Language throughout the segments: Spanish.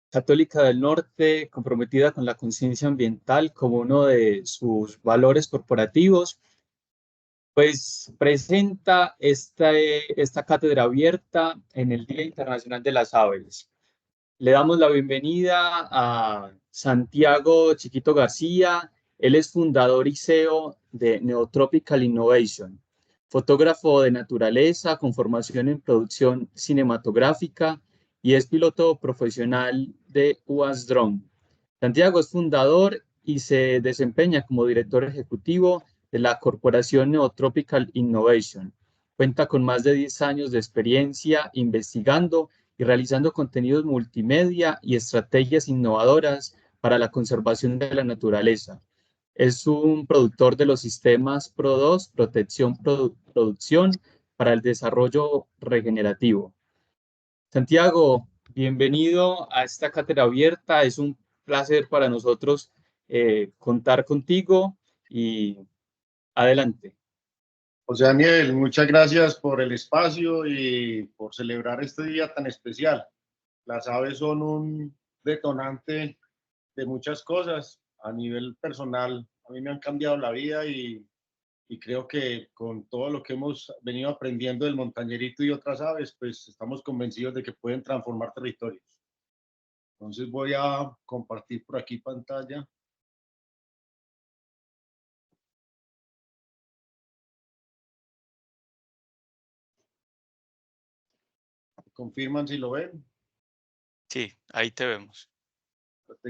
Católica del Norte, comprometida con la conciencia ambiental como uno de sus valores corporativos, pues presenta esta cátedra abierta en el Día Internacional de las Aves. Le damos la bienvenida a Santiago Chiquito García. Él es fundador y CEO de Neotropical Innovation, fotógrafo de naturaleza con formación en producción cinematográfica y es piloto profesional de UAS Drone. Santiago es fundador y se desempeña como director ejecutivo de la corporación Neotropical Innovation. Cuenta con más de 10 años de experiencia investigando y realizando contenidos multimedia y estrategias innovadoras para la conservación de la naturaleza. Es un productor de los sistemas Pro2, Producción para el Desarrollo Regenerativo. Santiago, bienvenido a esta cátedra abierta. Es un placer para nosotros contar contigo y adelante. José Daniel, muchas gracias por el espacio y por celebrar este día tan especial. Las aves son un detonante de muchas cosas. A nivel personal, a mí me han cambiado la vida y creo que con todo lo que hemos venido aprendiendo del montañerito y otras aves, pues estamos convencidos de que pueden transformar territorios. Entonces voy a compartir por aquí pantalla. ¿Confirman si lo ven? Sí, ahí te vemos.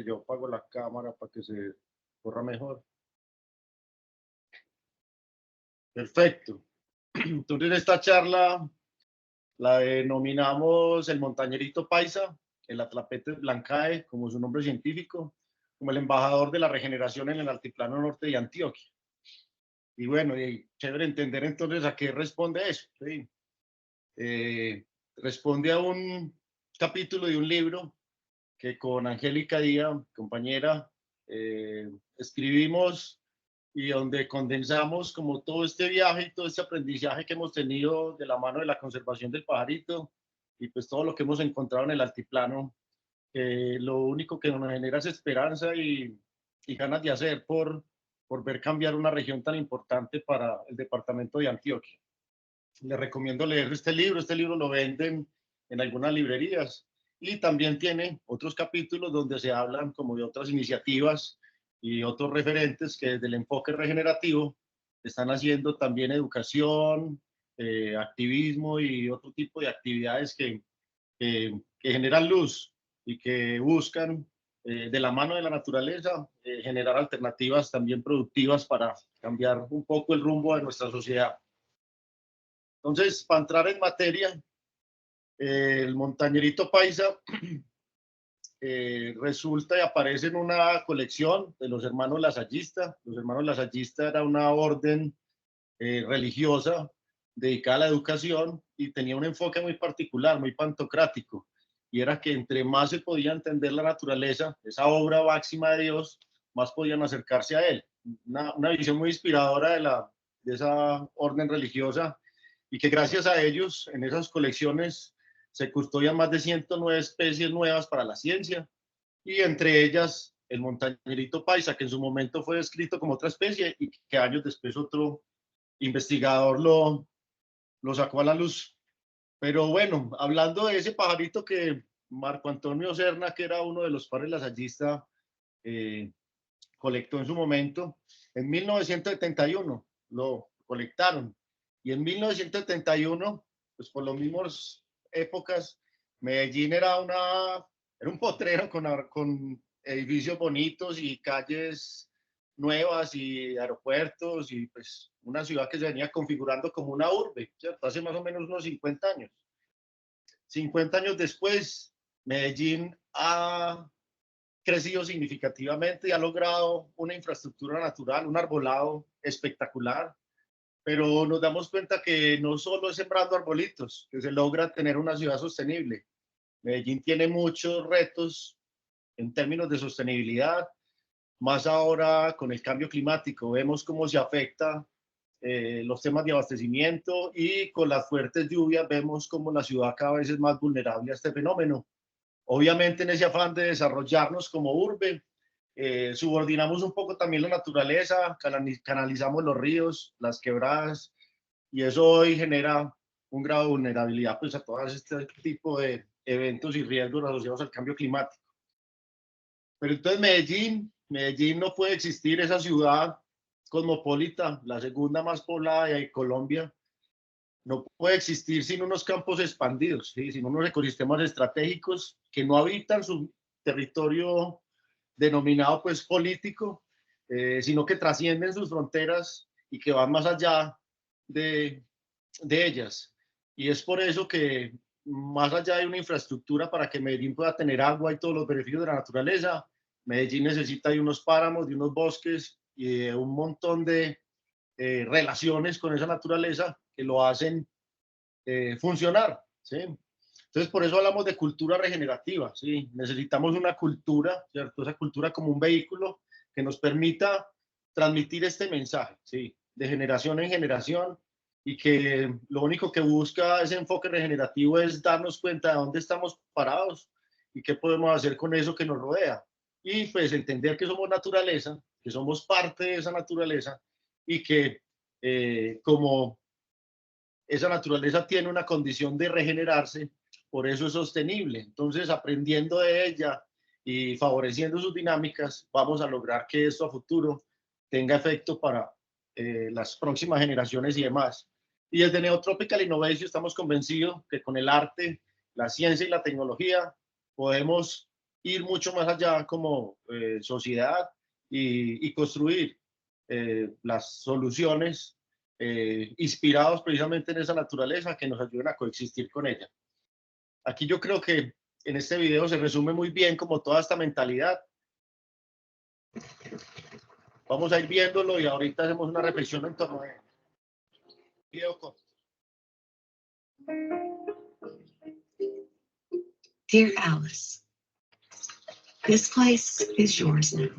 Yo apago la cámara para que se corra mejor. Perfecto. Entonces esta charla la denominamos el montañerito paisa, el Atlapetes blancae, como su nombre científico, como el embajador de la regeneración en el altiplano norte de Antioquia. Y bueno, y chévere entender entonces a qué responde eso. ¿Sí? Responde a un capítulo de un libro que con Angélica Díaz, compañera, escribimos y donde condensamos como todo este viaje y todo este aprendizaje que hemos tenido de la mano de la conservación del pajarito y pues todo lo que hemos encontrado en el altiplano, que lo único que nos genera es esperanza y ganas de hacer por ver cambiar una región tan importante para el departamento de Antioquia. Les recomiendo leer este libro lo venden en algunas librerías y también tiene otros capítulos donde se hablan como de otras iniciativas y otros referentes que desde el enfoque regenerativo están haciendo también educación, activismo y otro tipo de actividades que generan luz y que buscan de la mano de la naturaleza generar alternativas también productivas para cambiar un poco el rumbo de nuestra sociedad. Entonces, para entrar en materia, el montañerito paisa resulta y aparece en una colección de los hermanos Lasallista. Los hermanos Lasallista era una orden religiosa dedicada a la educación y tenía un enfoque muy particular, muy pantocrático, y era que entre más se podía entender la naturaleza, esa obra máxima de Dios, más podían acercarse a él. Una visión muy inspiradora de esa orden religiosa y que gracias a ellos en esas colecciones se custodian más de 109 especies nuevas para la ciencia y entre ellas el montañerito paisa, que en su momento fue descrito como otra especie y que años después otro investigador lo sacó a la luz. Pero bueno, hablando de ese pajarito que Marco Antonio Serna, que era uno de los padres lasallistas, colectó en su momento, en 1971 lo colectaron. Y en 1971, pues por las mismas épocas, Medellín era un potrero con edificios bonitos y calles nuevas y aeropuertos y pues una ciudad que se venía configurando como una urbe, ¿cierto? Hace más o menos unos 50 años. 50 años después, Medellín ha crecido significativamente y ha logrado una infraestructura natural, un arbolado espectacular, pero nos damos cuenta que no solo es sembrando arbolitos, que se logra tener una ciudad sostenible. Medellín tiene muchos retos en términos de sostenibilidad, más ahora con el cambio climático. Vemos cómo se afecta los temas de abastecimiento y con las fuertes lluvias vemos cómo la ciudad cada vez es más vulnerable a este fenómeno. Obviamente en ese afán de desarrollarnos como urbe, subordinamos un poco también la naturaleza, canalizamos los ríos, las quebradas, y eso hoy genera un grado de vulnerabilidad pues, a todo este tipo de eventos y riesgos asociados al cambio climático. Pero entonces Medellín no puede existir, esa ciudad cosmopolita, la segunda más poblada de Colombia, no puede existir sin unos campos expandidos, ¿sí? Sin unos ecosistemas estratégicos que no habitan su territorio denominado pues político, sino que trascienden sus fronteras y que van más allá de ellas. Y es por eso que más allá de una infraestructura para que Medellín pueda tener agua y todos los beneficios de la naturaleza, Medellín necesita de unos páramos, de unos bosques y de un montón de relaciones con esa naturaleza que lo hacen funcionar, ¿sí? Entonces, por eso hablamos de cultura regenerativa, ¿sí? Necesitamos una cultura, ¿cierto? Esa cultura como un vehículo que nos permita transmitir este mensaje, ¿sí? De generación en generación, y que lo único que busca ese enfoque regenerativo es darnos cuenta de dónde estamos parados y qué podemos hacer con eso que nos rodea. Y pues entender que somos naturaleza, que somos parte de esa naturaleza y que como esa naturaleza tiene una condición de regenerarse, por eso es sostenible. Entonces, aprendiendo de ella y favoreciendo sus dinámicas, vamos a lograr que esto a futuro tenga efecto para las próximas generaciones y demás. Y desde Neotropical Innovation estamos convencidos que con el arte, la ciencia y la tecnología podemos ir mucho más allá como sociedad y construir las soluciones inspirados precisamente en esa naturaleza que nos ayuden a coexistir con ella. Aquí yo creo que en este video se resume muy bien como toda esta mentalidad. Vamos a ir viéndolo y ahorita hacemos una reflexión en torno a él. Video corto. Dear Alice, this place is yours now.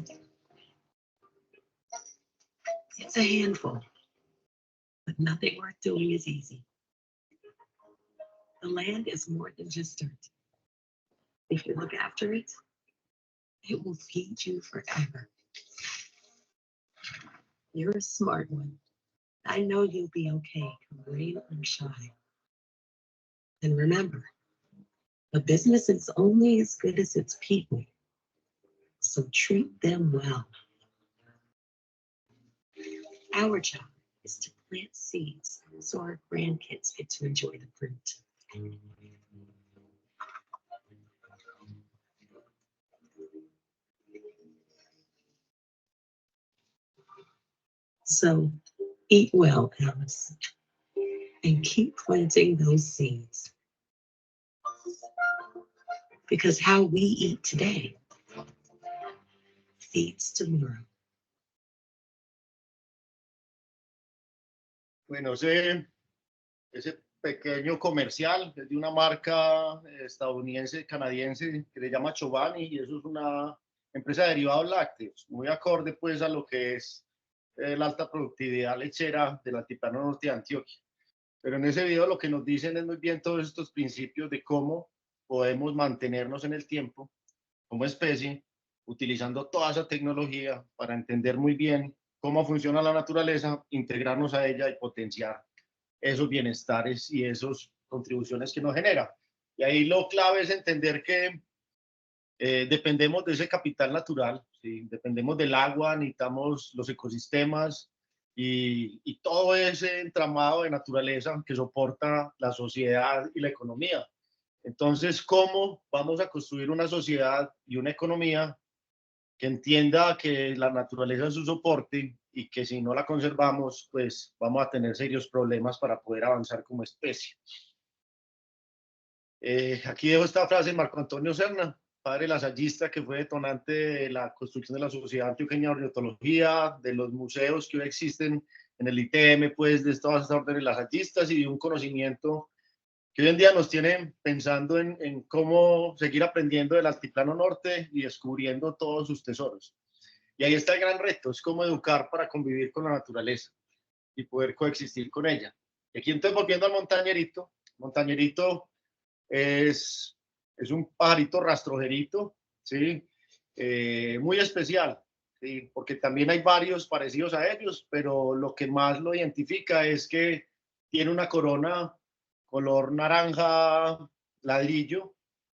It's a handful, but nothing worth doing is easy. The land is more than just dirt. If you look after it, it will feed you forever. You're a smart one. I know you'll be okay, come rain or shine. And remember, a business is only as good as its people, so treat them well. Our job is to plant seeds so our grandkids get to enjoy the fruit. So eat well, Alice, and keep planting those seeds. Because how we eat today feeds tomorrow. Bueno, ese pequeño comercial es de una marca estadounidense, canadiense, que se llama Chobani, y eso es una empresa de derivados lácteos, muy acorde pues a lo que es la alta productividad lechera del altiplano norte de Antioquia. Pero en ese video lo que nos dicen es muy bien todos estos principios de cómo podemos mantenernos en el tiempo como especie, utilizando toda esa tecnología para entender muy bien cómo funciona la naturaleza, integrarnos a ella y potenciar esos bienestares y esas contribuciones que nos genera. Y ahí lo clave es entender que dependemos de ese capital natural, ¿sí? Dependemos del agua, necesitamos los ecosistemas y todo ese entramado de naturaleza que soporta la sociedad y la economía. Entonces, ¿cómo vamos a construir una sociedad y una economía que entienda que la naturaleza es su soporte y que si no la conservamos, pues vamos a tener serios problemas para poder avanzar como especie? Aquí dejo esta frase de Marco Antonio Serna, padre lasallista, que fue detonante de la construcción de la Sociedad Antioqueña de Ornitología, de los museos que hoy existen en el ITM, pues de todas estas órdenes lasallistas y de un conocimiento que hoy en día nos tiene pensando en cómo seguir aprendiendo del altiplano norte y descubriendo todos sus tesoros. Y ahí está el gran reto, es cómo educar para convivir con la naturaleza y poder coexistir con ella. Y aquí entonces volviendo al montañerito, montañerito es Es un pajarito rastrojerito, ¿sí? Muy especial, ¿sí? Porque también hay varios parecidos a ellos, pero lo que más lo identifica es que tiene una corona color naranja ladrillo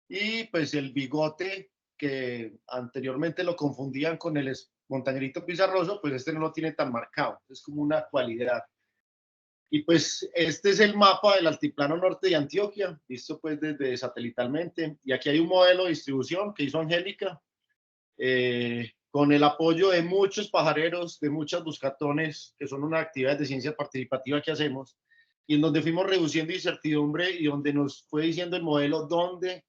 y pues el bigote que anteriormente lo confundían con el montañerito pizarroso, pues este no lo tiene tan marcado, es como una cualidad. Y pues este es el mapa del altiplano norte de Antioquia, visto pues desde satelitalmente. Y aquí hay un modelo de distribución que hizo Angélica, con el apoyo de muchos pajareros, de muchas buscatones, que son una actividad de ciencia participativa que hacemos, y en donde fuimos reduciendo incertidumbre y donde nos fue diciendo el modelo dónde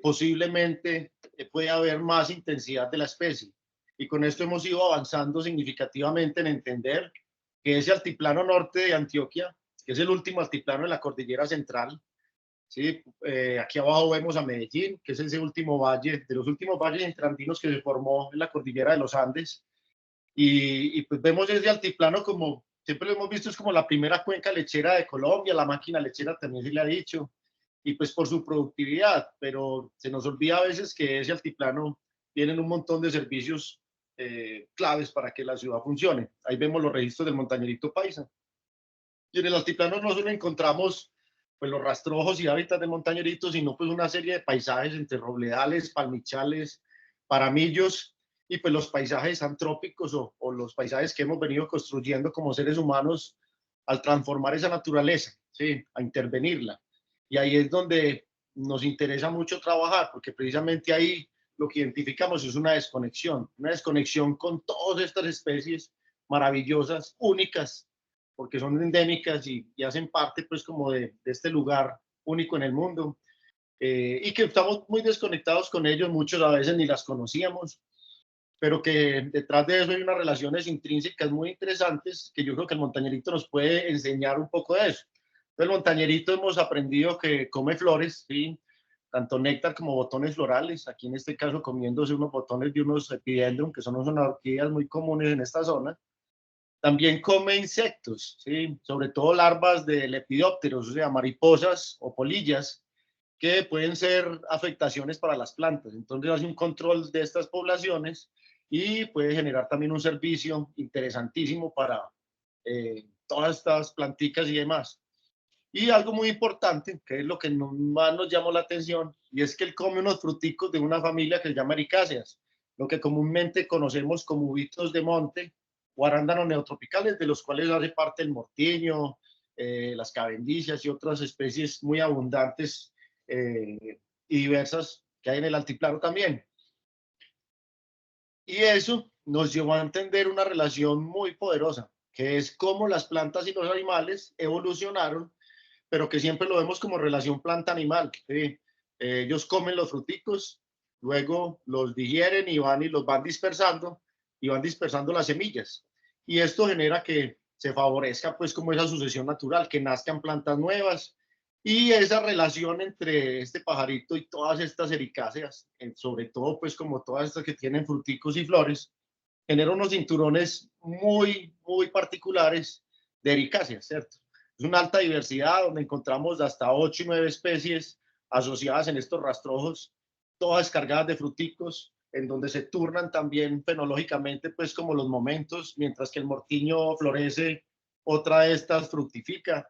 posiblemente puede haber más intensidad de la especie. Y con esto hemos ido avanzando significativamente en entender que ese altiplano norte de Antioquia, que es el último altiplano de la cordillera central, ¿sí? Aquí abajo vemos a Medellín, que es ese último valle, de los últimos valles interandinos que se formó en la cordillera de los Andes, y pues vemos ese altiplano como, siempre lo hemos visto, es como la primera cuenca lechera de Colombia, la máquina lechera también se le ha dicho, y pues por su productividad, pero se nos olvida a veces que ese altiplano tiene un montón de servicios claves para que la ciudad funcione. Ahí vemos los registros del montañerito paisa. Y en el altiplano no solo encontramos pues los rastrojos y hábitats de montañeritos, sino pues una serie de paisajes entre robledales, palmichales, paramillos y pues los paisajes antrópicos o los paisajes que hemos venido construyendo como seres humanos al transformar esa naturaleza, ¿sí? A intervenirla. Y ahí es donde nos interesa mucho trabajar, porque precisamente ahí lo que identificamos es una desconexión con todas estas especies maravillosas, únicas, porque son endémicas y hacen parte pues como de este lugar único en el mundo, y que estamos muy desconectados con ellos, muchos a veces ni las conocíamos, pero que detrás de eso hay unas relaciones intrínsecas muy interesantes que yo creo que el montañerito nos puede enseñar un poco de eso. Entonces, el montañerito hemos aprendido que come flores, ¿sí? Tanto néctar como botones florales, aquí en este caso comiéndose unos botones de unos epidendrum, que son unas orquídeas muy comunes en esta zona. También come insectos, ¿sí? Sobre todo larvas de lepidópteros, o sea, mariposas o polillas, que pueden ser afectaciones para las plantas. Entonces hace un control de estas poblaciones y puede generar también un servicio interesantísimo para todas estas planticas y demás. Y algo muy importante, que es lo que más nos llamó la atención, y es que él come unos fruticos de una familia que se llama ericáceas, lo que comúnmente conocemos como uvitos de monte o arándanos neotropicales, de los cuales hace parte el mortiño, las cavendicias y otras especies muy abundantes y diversas que hay en el altiplano también. Y eso nos llevó a entender una relación muy poderosa, que es cómo las plantas y los animales evolucionaron, pero que siempre lo vemos como relación planta-animal. ¿Sí? Ellos comen los fruticos, luego los digieren y los van dispersando las semillas. Y esto genera que se favorezca pues como esa sucesión natural, que nazcan plantas nuevas, y esa relación entre este pajarito y todas estas ericáceas, sobre todo pues como todas estas que tienen fruticos y flores, genera unos cinturones muy, muy particulares de ericáceas, ¿cierto? Es una alta diversidad donde encontramos hasta 8 y 9 especies asociadas en estos rastrojos, todas cargadas de fruticos, en donde se turnan también fenológicamente, pues como los momentos, mientras que el mortiño florece, otra de estas fructifica,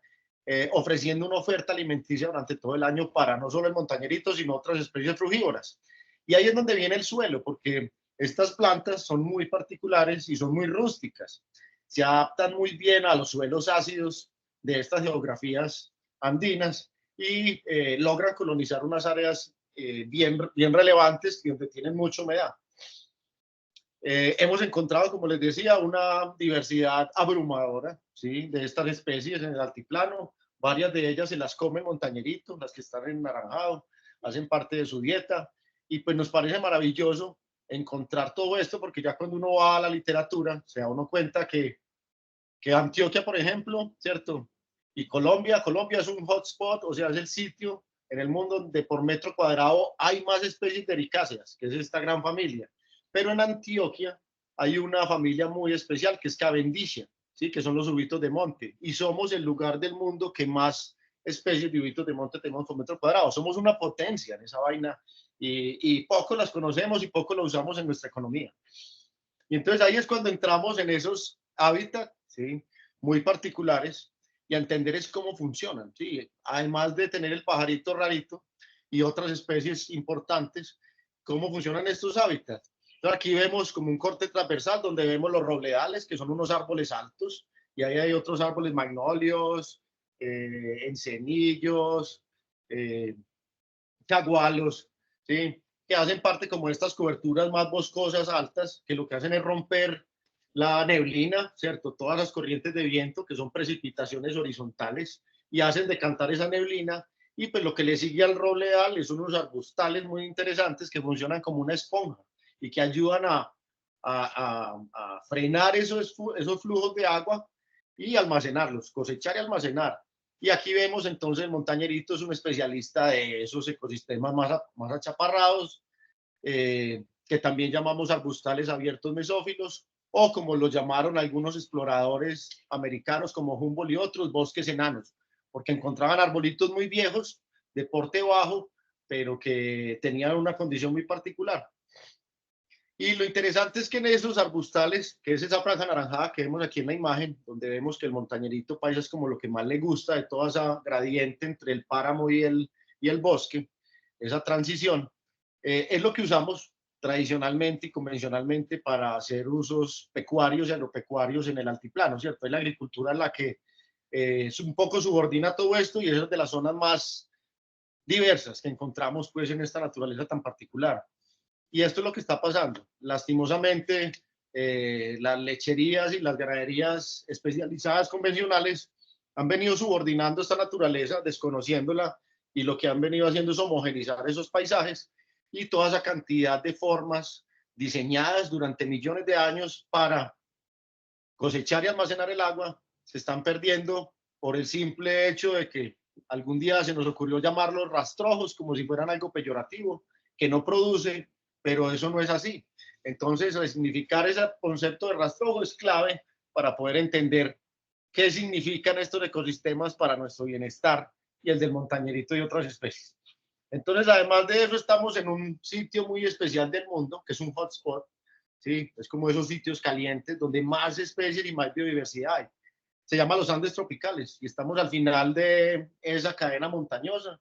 ofreciendo una oferta alimenticia durante todo el año para no solo el montañerito, sino otras especies frugívoras. Y ahí es donde viene el suelo, porque estas plantas son muy particulares y son muy rústicas. Se adaptan muy bien a los suelos ácidos de estas geografías andinas y logran colonizar unas áreas bien relevantes y donde tienen mucha humedad. Hemos encontrado, como les decía, una diversidad abrumadora, ¿sí? De estas especies en el altiplano. Varias de ellas se las come montañerito, las que están en naranjado, hacen parte de su dieta. Y pues nos parece maravilloso encontrar todo esto, porque ya cuando uno va a la literatura, se da uno cuenta que Antioquia, por ejemplo, ¿cierto? Y Colombia es un hotspot, o sea, es el sitio en el mundo donde por metro cuadrado hay más especies de ericáceas, que es esta gran familia. Pero en Antioquia hay una familia muy especial que es Cavendicia, ¿sí? Que son los uvitos de monte. Y somos el lugar del mundo que más especies de uivitos de monte tenemos por metro cuadrado. Somos una potencia en esa vaina y poco las conocemos y poco lo usamos en nuestra economía. Y entonces ahí es cuando entramos en esos hábitats, ¿sí?, muy particulares y a entender es cómo funcionan, ¿sí? Además de tener el pajarito rarito y otras especies importantes, cómo funcionan estos hábitats. Entonces aquí vemos como un corte transversal donde vemos los robledales, que son unos árboles altos, y ahí hay otros árboles, magnolios, encenillos, cagualos, ¿sí?, que hacen parte como de estas coberturas más boscosas altas, que lo que hacen es romper la neblina, ¿cierto? Todas las corrientes de viento, que son precipitaciones horizontales, y hacen decantar esa neblina. Y pues lo que le sigue al robledal son unos arbustales muy interesantes que funcionan como una esponja y que ayudan a frenar esos flujos de agua y almacenarlos, cosechar y almacenar. Y aquí vemos entonces el montañerito es un especialista de esos ecosistemas más achaparrados, que también llamamos arbustales abiertos mesófilos, o como lo llamaron algunos exploradores americanos como Humboldt y otros, bosques enanos, porque encontraban arbolitos muy viejos, de porte bajo, pero que tenían una condición muy particular. Y lo interesante es que en esos arbustales, que es esa franja anaranjada que vemos aquí en la imagen, donde vemos que el montañerito paisa es como lo que más le gusta de toda esa gradiente entre el páramo y el bosque, esa transición, es lo que usamos tradicionalmente y convencionalmente para hacer usos pecuarios y agropecuarios en el altiplano, ¿cierto? Es la agricultura la que es un poco subordina todo esto y es de las zonas más diversas que encontramos pues en esta naturaleza tan particular. Y esto es lo que está pasando. Lastimosamente, las lecherías y las ganaderías especializadas convencionales han venido subordinando esta naturaleza, desconociéndola, y lo que han venido haciendo es homogenizar esos paisajes y toda esa cantidad de formas diseñadas durante millones de años para cosechar y almacenar el agua se están perdiendo por el simple hecho de que algún día se nos ocurrió llamarlos rastrojos como si fueran algo peyorativo, que no produce, pero eso no es así. Entonces, significar ese concepto de rastrojo es clave para poder entender qué significan estos ecosistemas para nuestro bienestar y el del montañerito y otras especies. Entonces, además de eso, estamos en un sitio muy especial del mundo, que es un hotspot, ¿sí? Es como esos sitios calientes donde más especies y más biodiversidad hay. Se llama los Andes tropicales y estamos al final de esa cadena montañosa,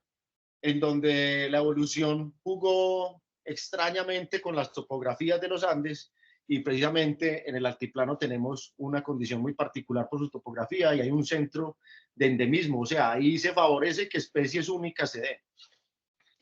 en donde la evolución jugó extrañamente con las topografías de los Andes, y precisamente en el altiplano tenemos una condición muy particular por su topografía y hay un centro de endemismo, o sea, ahí se favorece que especies únicas se den.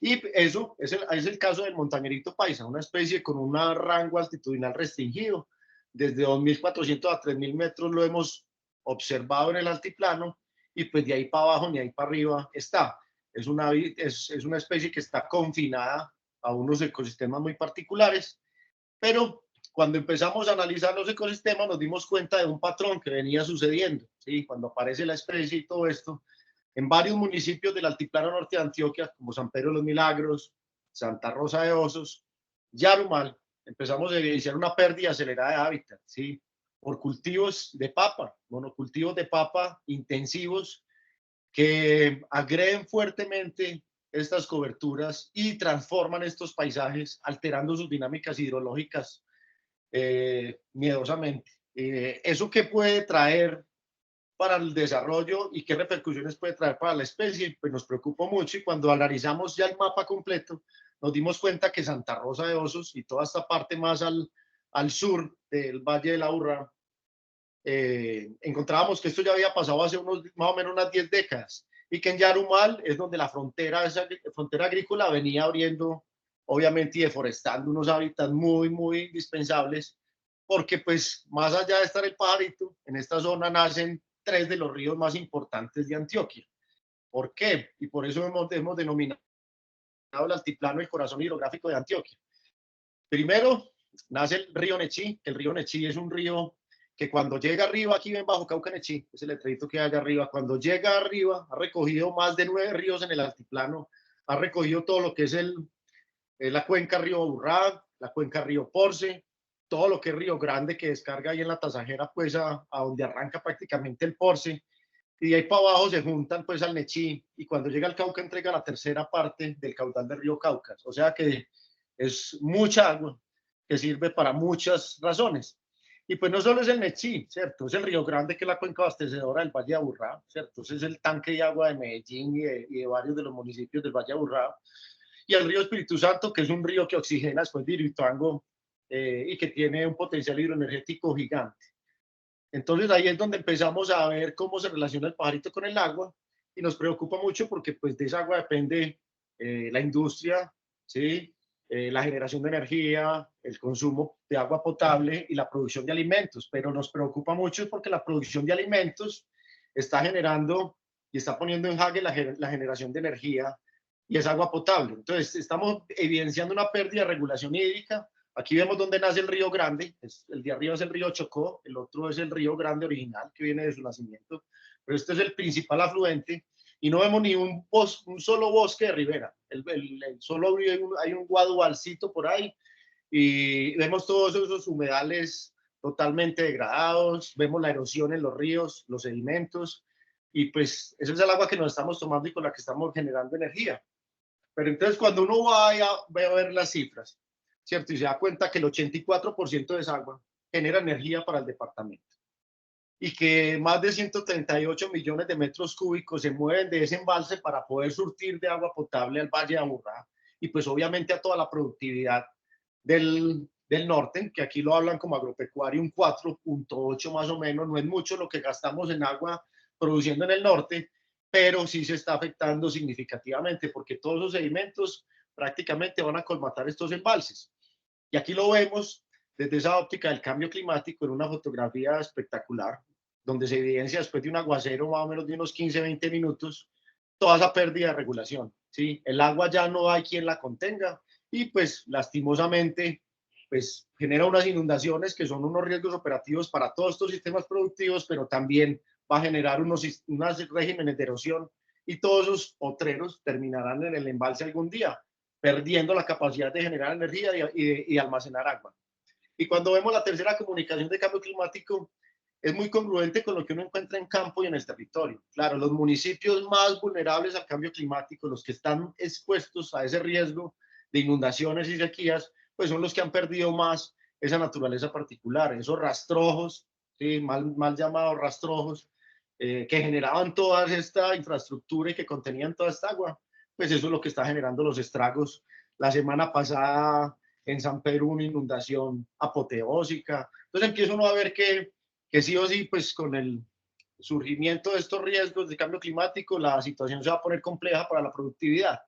Y eso es el caso del montañerito paisa, una especie con un rango altitudinal restringido. Desde 2.400 a 3.000 metros lo hemos observado en el altiplano, y pues de ahí para abajo ni ahí para arriba está. Es una especie que está confinada a unos ecosistemas muy particulares, pero cuando empezamos a analizar los ecosistemas nos dimos cuenta de un patrón que venía sucediendo, ¿sí? Cuando aparece la especie y todo esto, en varios municipios del altiplano norte de Antioquia, como San Pedro de los Milagros, Santa Rosa de Osos, Yarumal, empezamos a evidenciar una pérdida acelerada de hábitat, ¿sí? Por cultivos de papa, monocultivos de papa intensivos que agreden fuertemente estas coberturas y transforman estos paisajes, alterando sus dinámicas hidrológicas miedosamente. ¿Eso qué puede traer para el desarrollo y qué repercusiones puede traer para la especie? Pues nos preocupó mucho, y cuando analizamos ya el mapa completo, nos dimos cuenta que Santa Rosa de Osos y toda esta parte más al sur del Valle de la Urra, encontrábamos que esto ya había pasado hace más o menos unas 10 décadas, y que en Yarumal es donde la frontera agrícola venía abriendo, obviamente, y deforestando unos hábitats muy, muy indispensables, porque pues más allá de estar el pajarito, en esta zona nacen 3 de los ríos más importantes de Antioquia. ¿Por qué? Y por eso hemos denominado el altiplano el corazón hidrográfico de Antioquia. Primero, nace el río Nechí. El río Nechí es un río que cuando llega arriba, aquí ven bajo Cauca Nechí, es el letrerito que hay allá arriba, cuando llega arriba ha recogido más de 9 ríos en el altiplano, ha recogido todo lo que es la cuenca Río Burrá, la cuenca Río Porce, todo lo que es Río Grande, que descarga ahí en la Tasajera, pues a donde arranca prácticamente el Porce, y de ahí para abajo se juntan pues al Nechí, y cuando llega al Cauca entrega la tercera parte del caudal del río Cauca. O sea que es mucha agua que sirve para muchas razones. Y pues no solo es el Nechí, ¿cierto? Es el Río Grande, que es la cuenca abastecedora del Valle de Aburrá, ¿cierto? Ese es el tanque de agua de Medellín y de varios de los municipios del Valle de Aburrá. Y el río Espíritu Santo, que es un río que oxigena después de Hidroituango y que tiene un potencial hidroenergético gigante. Entonces ahí es donde empezamos a ver cómo se relaciona el pajarito con el agua, y nos preocupa mucho porque pues de esa agua depende la industria, ¿sí? La generación de energía, el consumo de agua potable y la producción de alimentos. Pero nos preocupa mucho porque la producción de alimentos está generando y está poniendo en jaque la generación de energía y es agua potable. Entonces estamos evidenciando una pérdida de regulación hídrica. Aquí vemos dónde nace el Río Grande. El de arriba es el río Chocó, el otro es el Río Grande original, que viene de su nacimiento, pero este es el principal afluente, y no vemos ni un solo bosque de ribera. Solo hay un guadualcito por ahí, y vemos todos esos humedales totalmente degradados, vemos la erosión en los ríos, los sedimentos, y pues ese es el agua que nos estamos tomando y con la que estamos generando energía. Pero entonces cuando uno va a ver las cifras, ¿cierto? Y se da cuenta que el 84% de esa agua genera energía para el departamento, y que más de 138 millones de metros cúbicos se mueven de ese embalse para poder surtir de agua potable al Valle de Aburrá, y pues obviamente a toda la productividad del norte, que aquí lo hablan como agropecuario, un 4.8 más o menos. No es mucho lo que gastamos en agua produciendo en el norte, pero sí se está afectando significativamente porque todos los sedimentos prácticamente van a colmatar estos embalses. Y aquí lo vemos desde esa óptica del cambio climático en una fotografía espectacular, donde se evidencia después de un aguacero más o menos de unos 15-20 minutos toda esa pérdida de regulación, ¿sí? El agua ya no hay quien la contenga, y pues lastimosamente pues genera unas inundaciones que son unos riesgos operativos para todos estos sistemas productivos, pero también va a generar unos regímenes de erosión, y todos esos potreros terminarán en el embalse algún día, perdiendo la capacidad de generar energía y almacenar agua. Y cuando vemos la tercera comunicación de cambio climático, es muy congruente con lo que uno encuentra en campo y en el territorio. Claro, los municipios más vulnerables al cambio climático, los que están expuestos a ese riesgo de inundaciones y sequías, pues son los que han perdido más esa naturaleza particular, esos rastrojos, ¿sí? mal llamados rastrojos, que generaban toda esta infraestructura y que contenían toda esta agua. Pues eso es lo que está generando los estragos. La semana pasada en San Pedro una inundación apoteósica. Entonces empieza uno a ver que sí o sí, pues con el surgimiento de estos riesgos de cambio climático, la situación se va a poner compleja para la productividad.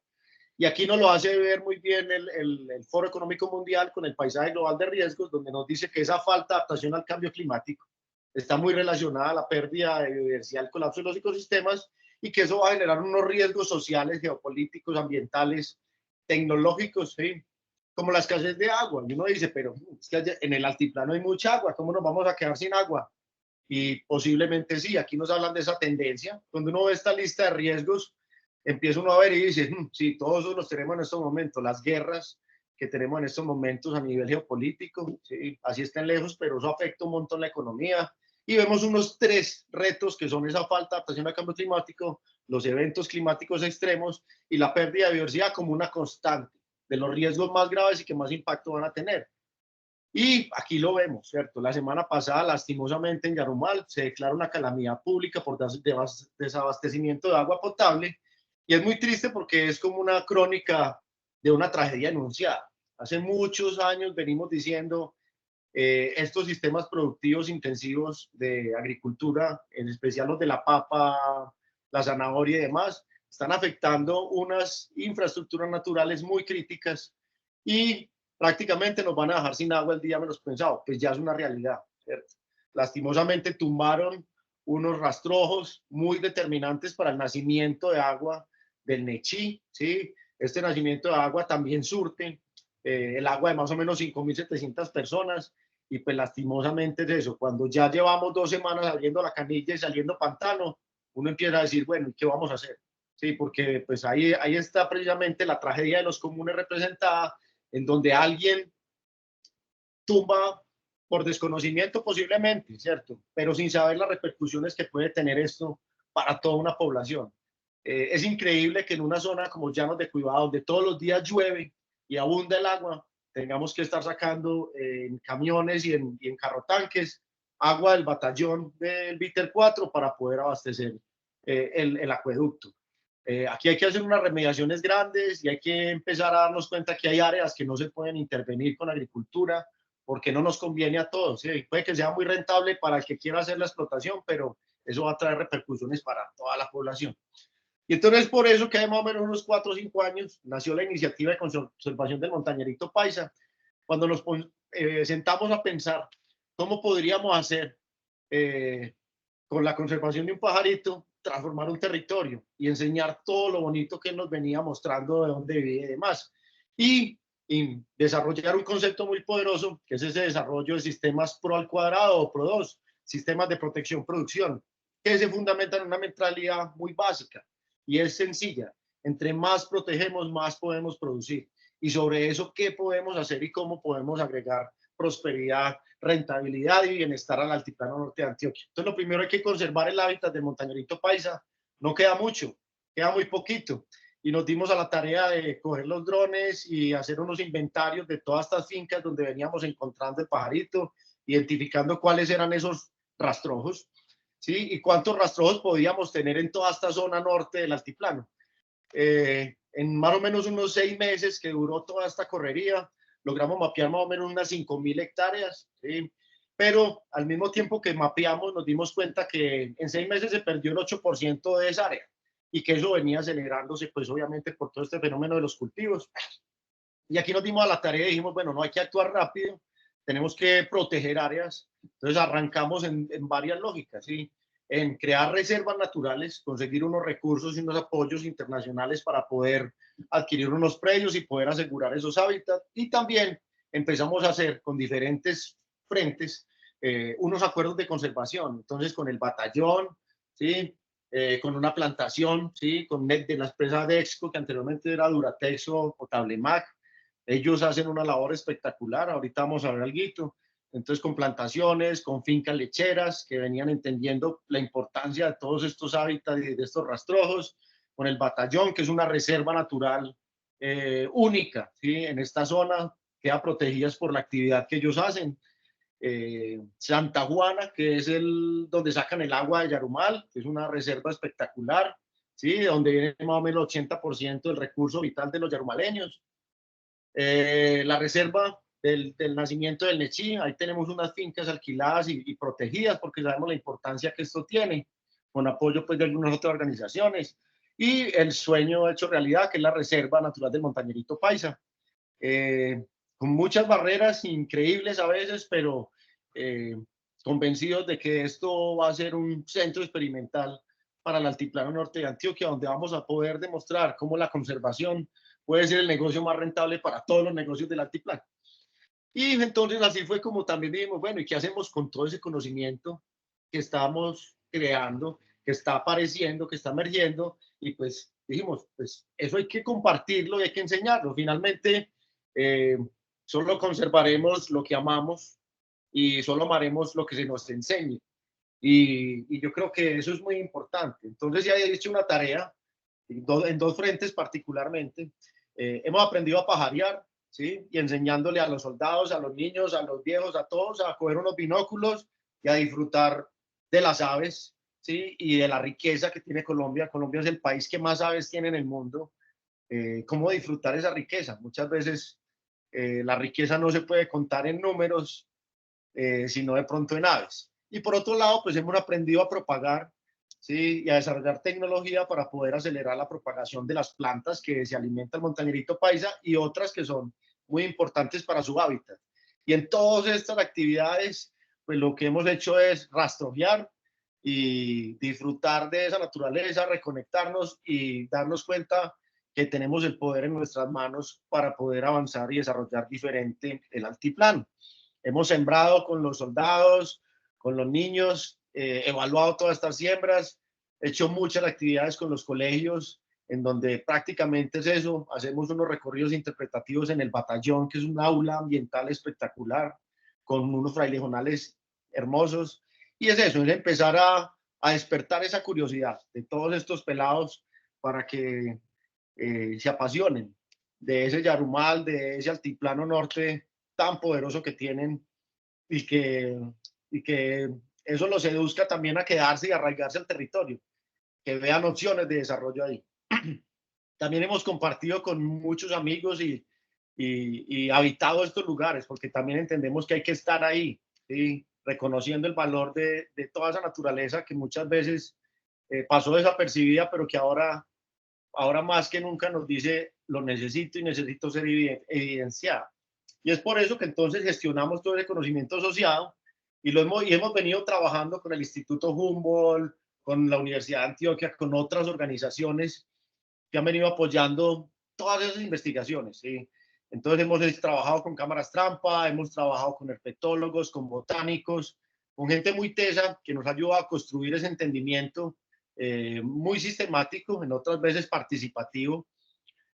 Y aquí nos lo hace ver muy bien el Foro Económico Mundial con el paisaje global de riesgos, donde nos dice que esa falta de adaptación al cambio climático está muy relacionada a la pérdida de biodiversidad, al colapso de los ecosistemas, y que eso va a generar unos riesgos sociales, geopolíticos, ambientales, tecnológicos, ¿sí? Como la escasez de agua. Y uno dice, pero es que en el altiplano hay mucha agua, ¿cómo nos vamos a quedar sin agua? Y posiblemente sí. Aquí nos hablan de esa tendencia. Cuando uno ve esta lista de riesgos, empieza uno a ver y dice, sí, todos los tenemos en estos momentos, las guerras que tenemos en estos momentos a nivel geopolítico, ¿sí? Así estén lejos, pero eso afecta un montón la economía. Y vemos unos 3 retos que son esa falta de adaptación al cambio climático, los eventos climáticos extremos y la pérdida de biodiversidad como una constante de los riesgos más graves y que más impacto van a tener. Y aquí lo vemos, ¿cierto? La semana pasada, lastimosamente, en Yarumal se declara una calamidad pública por desabastecimiento de agua potable, y es muy triste porque es como una crónica de una tragedia anunciada. Hace muchos años venimos diciendo estos sistemas productivos intensivos de agricultura, en especial los de la papa, la zanahoria y demás, están afectando unas infraestructuras naturales muy críticas, y prácticamente nos van a dejar sin agua el día menos pensado. Pues ya es una realidad, ¿cierto? Lastimosamente tumbaron unos rastrojos muy determinantes para el nacimiento de agua del Nechí, ¿sí? Este nacimiento de agua también surte el agua de más o menos 5.700 personas, y pues lastimosamente es eso. Cuando ya llevamos 2 semanas abriendo la canilla y saliendo pantano, uno empieza a decir, bueno, ¿qué vamos a hacer? Sí, porque pues ahí está precisamente la tragedia de los comunes representada, en donde alguien tumba por desconocimiento posiblemente, ¿cierto? Pero sin saber las repercusiones que puede tener esto para toda una población. Es increíble que en una zona como Llanos de Cuibá, donde todos los días llueve y abunda el agua, tengamos que estar sacando en camiones y en carrotanques agua del batallón del Víter 4 para poder abastecer el acueducto. Aquí hay que hacer unas remediaciones grandes y hay que empezar a darnos cuenta que hay áreas que no se pueden intervenir con agricultura porque no nos conviene a todos. ¿Sí? Puede que sea muy rentable para el que quiera hacer la explotación, pero eso va a traer repercusiones para toda la población. Y entonces por eso que hay más o menos unos 4 o 5 años nació la iniciativa de conservación del Montañerito Paisa, cuando nos sentamos a pensar cómo podríamos hacer con la conservación de un pajarito, transformar un territorio y enseñar todo lo bonito que él nos venía mostrando de dónde vive y demás. Y desarrollar un concepto muy poderoso, que es ese desarrollo de sistemas pro al cuadrado o pro 2, sistemas de protección-producción, que se fundamenta en una mentalidad muy básica y es sencilla. Entre más protegemos, más podemos producir. Y sobre eso, ¿qué podemos hacer y cómo podemos agregar prosperidad, rentabilidad y bienestar al altiplano norte de Antioquia? Entonces, lo primero hay que conservar el hábitat del Montañerito Paisa. No queda mucho, queda muy poquito. Y nos dimos a la tarea de coger los drones y hacer unos inventarios de todas estas fincas donde veníamos encontrando el pajarito, identificando cuáles eran esos rastrojos, ¿sí? Y cuántos rastrojos podíamos tener en toda esta zona norte del altiplano. En más o menos unos 6 meses que duró toda esta correría, logramos mapear más o menos unas 5.000 hectáreas, ¿sí? Pero al mismo tiempo que mapeamos nos dimos cuenta que en 6 meses se perdió el 8% de esa área y que eso venía acelerándose pues obviamente por todo este fenómeno de los cultivos. Y aquí nos dimos a la tarea y dijimos, bueno, no hay que actuar rápido, tenemos que proteger áreas. Entonces arrancamos en varias lógicas, ¿sí? En crear reservas naturales, conseguir unos recursos y unos apoyos internacionales para poder adquirir unos predios y poder asegurar esos hábitats. Y también empezamos a hacer con diferentes frentes unos acuerdos de conservación. Entonces, con el batallón, ¿sí? Con una plantación, ¿sí? Con de la empresa Dexco, que anteriormente era Duratex o Tablemac. Ellos hacen una labor espectacular. Ahorita vamos a ver algo. Entonces, con plantaciones, con fincas lecheras que venían entendiendo la importancia de todos estos hábitats y de estos rastrojos, con el batallón, que es una reserva natural única, ¿sí? En esta zona, queda protegidas por la actividad que ellos hacen. Santa Juana, que es donde sacan el agua de Yarumal, que es una reserva espectacular, ¿sí? De donde viene más o menos el 80% del recurso vital de los yarumaleños. La reserva del nacimiento del Nechí, ahí tenemos unas fincas alquiladas y protegidas porque sabemos la importancia que esto tiene, con apoyo pues de algunas otras organizaciones, y el sueño hecho realidad, que es la Reserva Natural del Montañerito Paisa, con muchas barreras increíbles a veces, pero convencidos de que esto va a ser un centro experimental para el altiplano norte de Antioquia, donde vamos a poder demostrar cómo la conservación puede ser el negocio más rentable para todos los negocios del altiplano. Y entonces así fue como también dijimos, bueno, ¿y qué hacemos con todo ese conocimiento que estamos creando, que está apareciendo, que está emergiendo? Y pues dijimos, pues eso hay que compartirlo y hay que enseñarlo. Finalmente, solo conservaremos lo que amamos y solo amaremos lo que se nos enseñe. Y yo creo que eso es muy importante. Entonces ya he hecho una tarea en dos frentes particularmente. Hemos aprendido a pajarear, ¿sí? Y enseñándole a los soldados, a los niños, a los viejos, a todos a coger unos binóculos y a disfrutar de las aves, ¿sí? Y de la riqueza que tiene Colombia. Colombia es el país que más aves tiene en el mundo. ¿Cómo disfrutar esa riqueza? Muchas veces la riqueza no se puede contar en números, sino de pronto en aves. Y por otro lado, pues hemos aprendido a propagar, ¿sí? Y a desarrollar tecnología para poder acelerar la propagación de las plantas que se alimenta el montañerito paisa y otras que son muy importantes para su hábitat. Y en todas estas actividades, pues lo que hemos hecho es rastrear y disfrutar de esa naturaleza, reconectarnos y darnos cuenta que tenemos el poder en nuestras manos para poder avanzar y desarrollar diferente el altiplano. Hemos sembrado con los soldados, con los niños, evaluado todas estas siembras, hecho muchas actividades con los colegios, en donde prácticamente es eso, hacemos unos recorridos interpretativos en el batallón, que es un aula ambiental espectacular, con unos frailejonales hermosos, y es eso, es empezar a despertar esa curiosidad de todos estos pelados para que se apasionen de ese Yarumal, de ese altiplano norte tan poderoso que tienen y que eso los seduzca también a quedarse y arraigarse al territorio, que vean opciones de desarrollo ahí. También hemos compartido con muchos amigos y habitado estos lugares, porque también entendemos que hay que estar ahí, ¿sí? Reconociendo el valor de toda esa naturaleza que muchas veces pasó desapercibida, pero que ahora más que nunca nos dice, lo necesito y necesito ser evidenciado. Y es por eso que entonces gestionamos todo ese conocimiento asociado y hemos venido trabajando con el Instituto Humboldt, con la Universidad de Antioquia, con otras organizaciones que han venido apoyando todas esas investigaciones, ¿sí? Entonces hemos trabajado con cámaras trampa, hemos trabajado con herpetólogos, con botánicos, con gente muy tesa que nos ayuda a construir ese entendimiento muy sistemático, en otras veces participativo,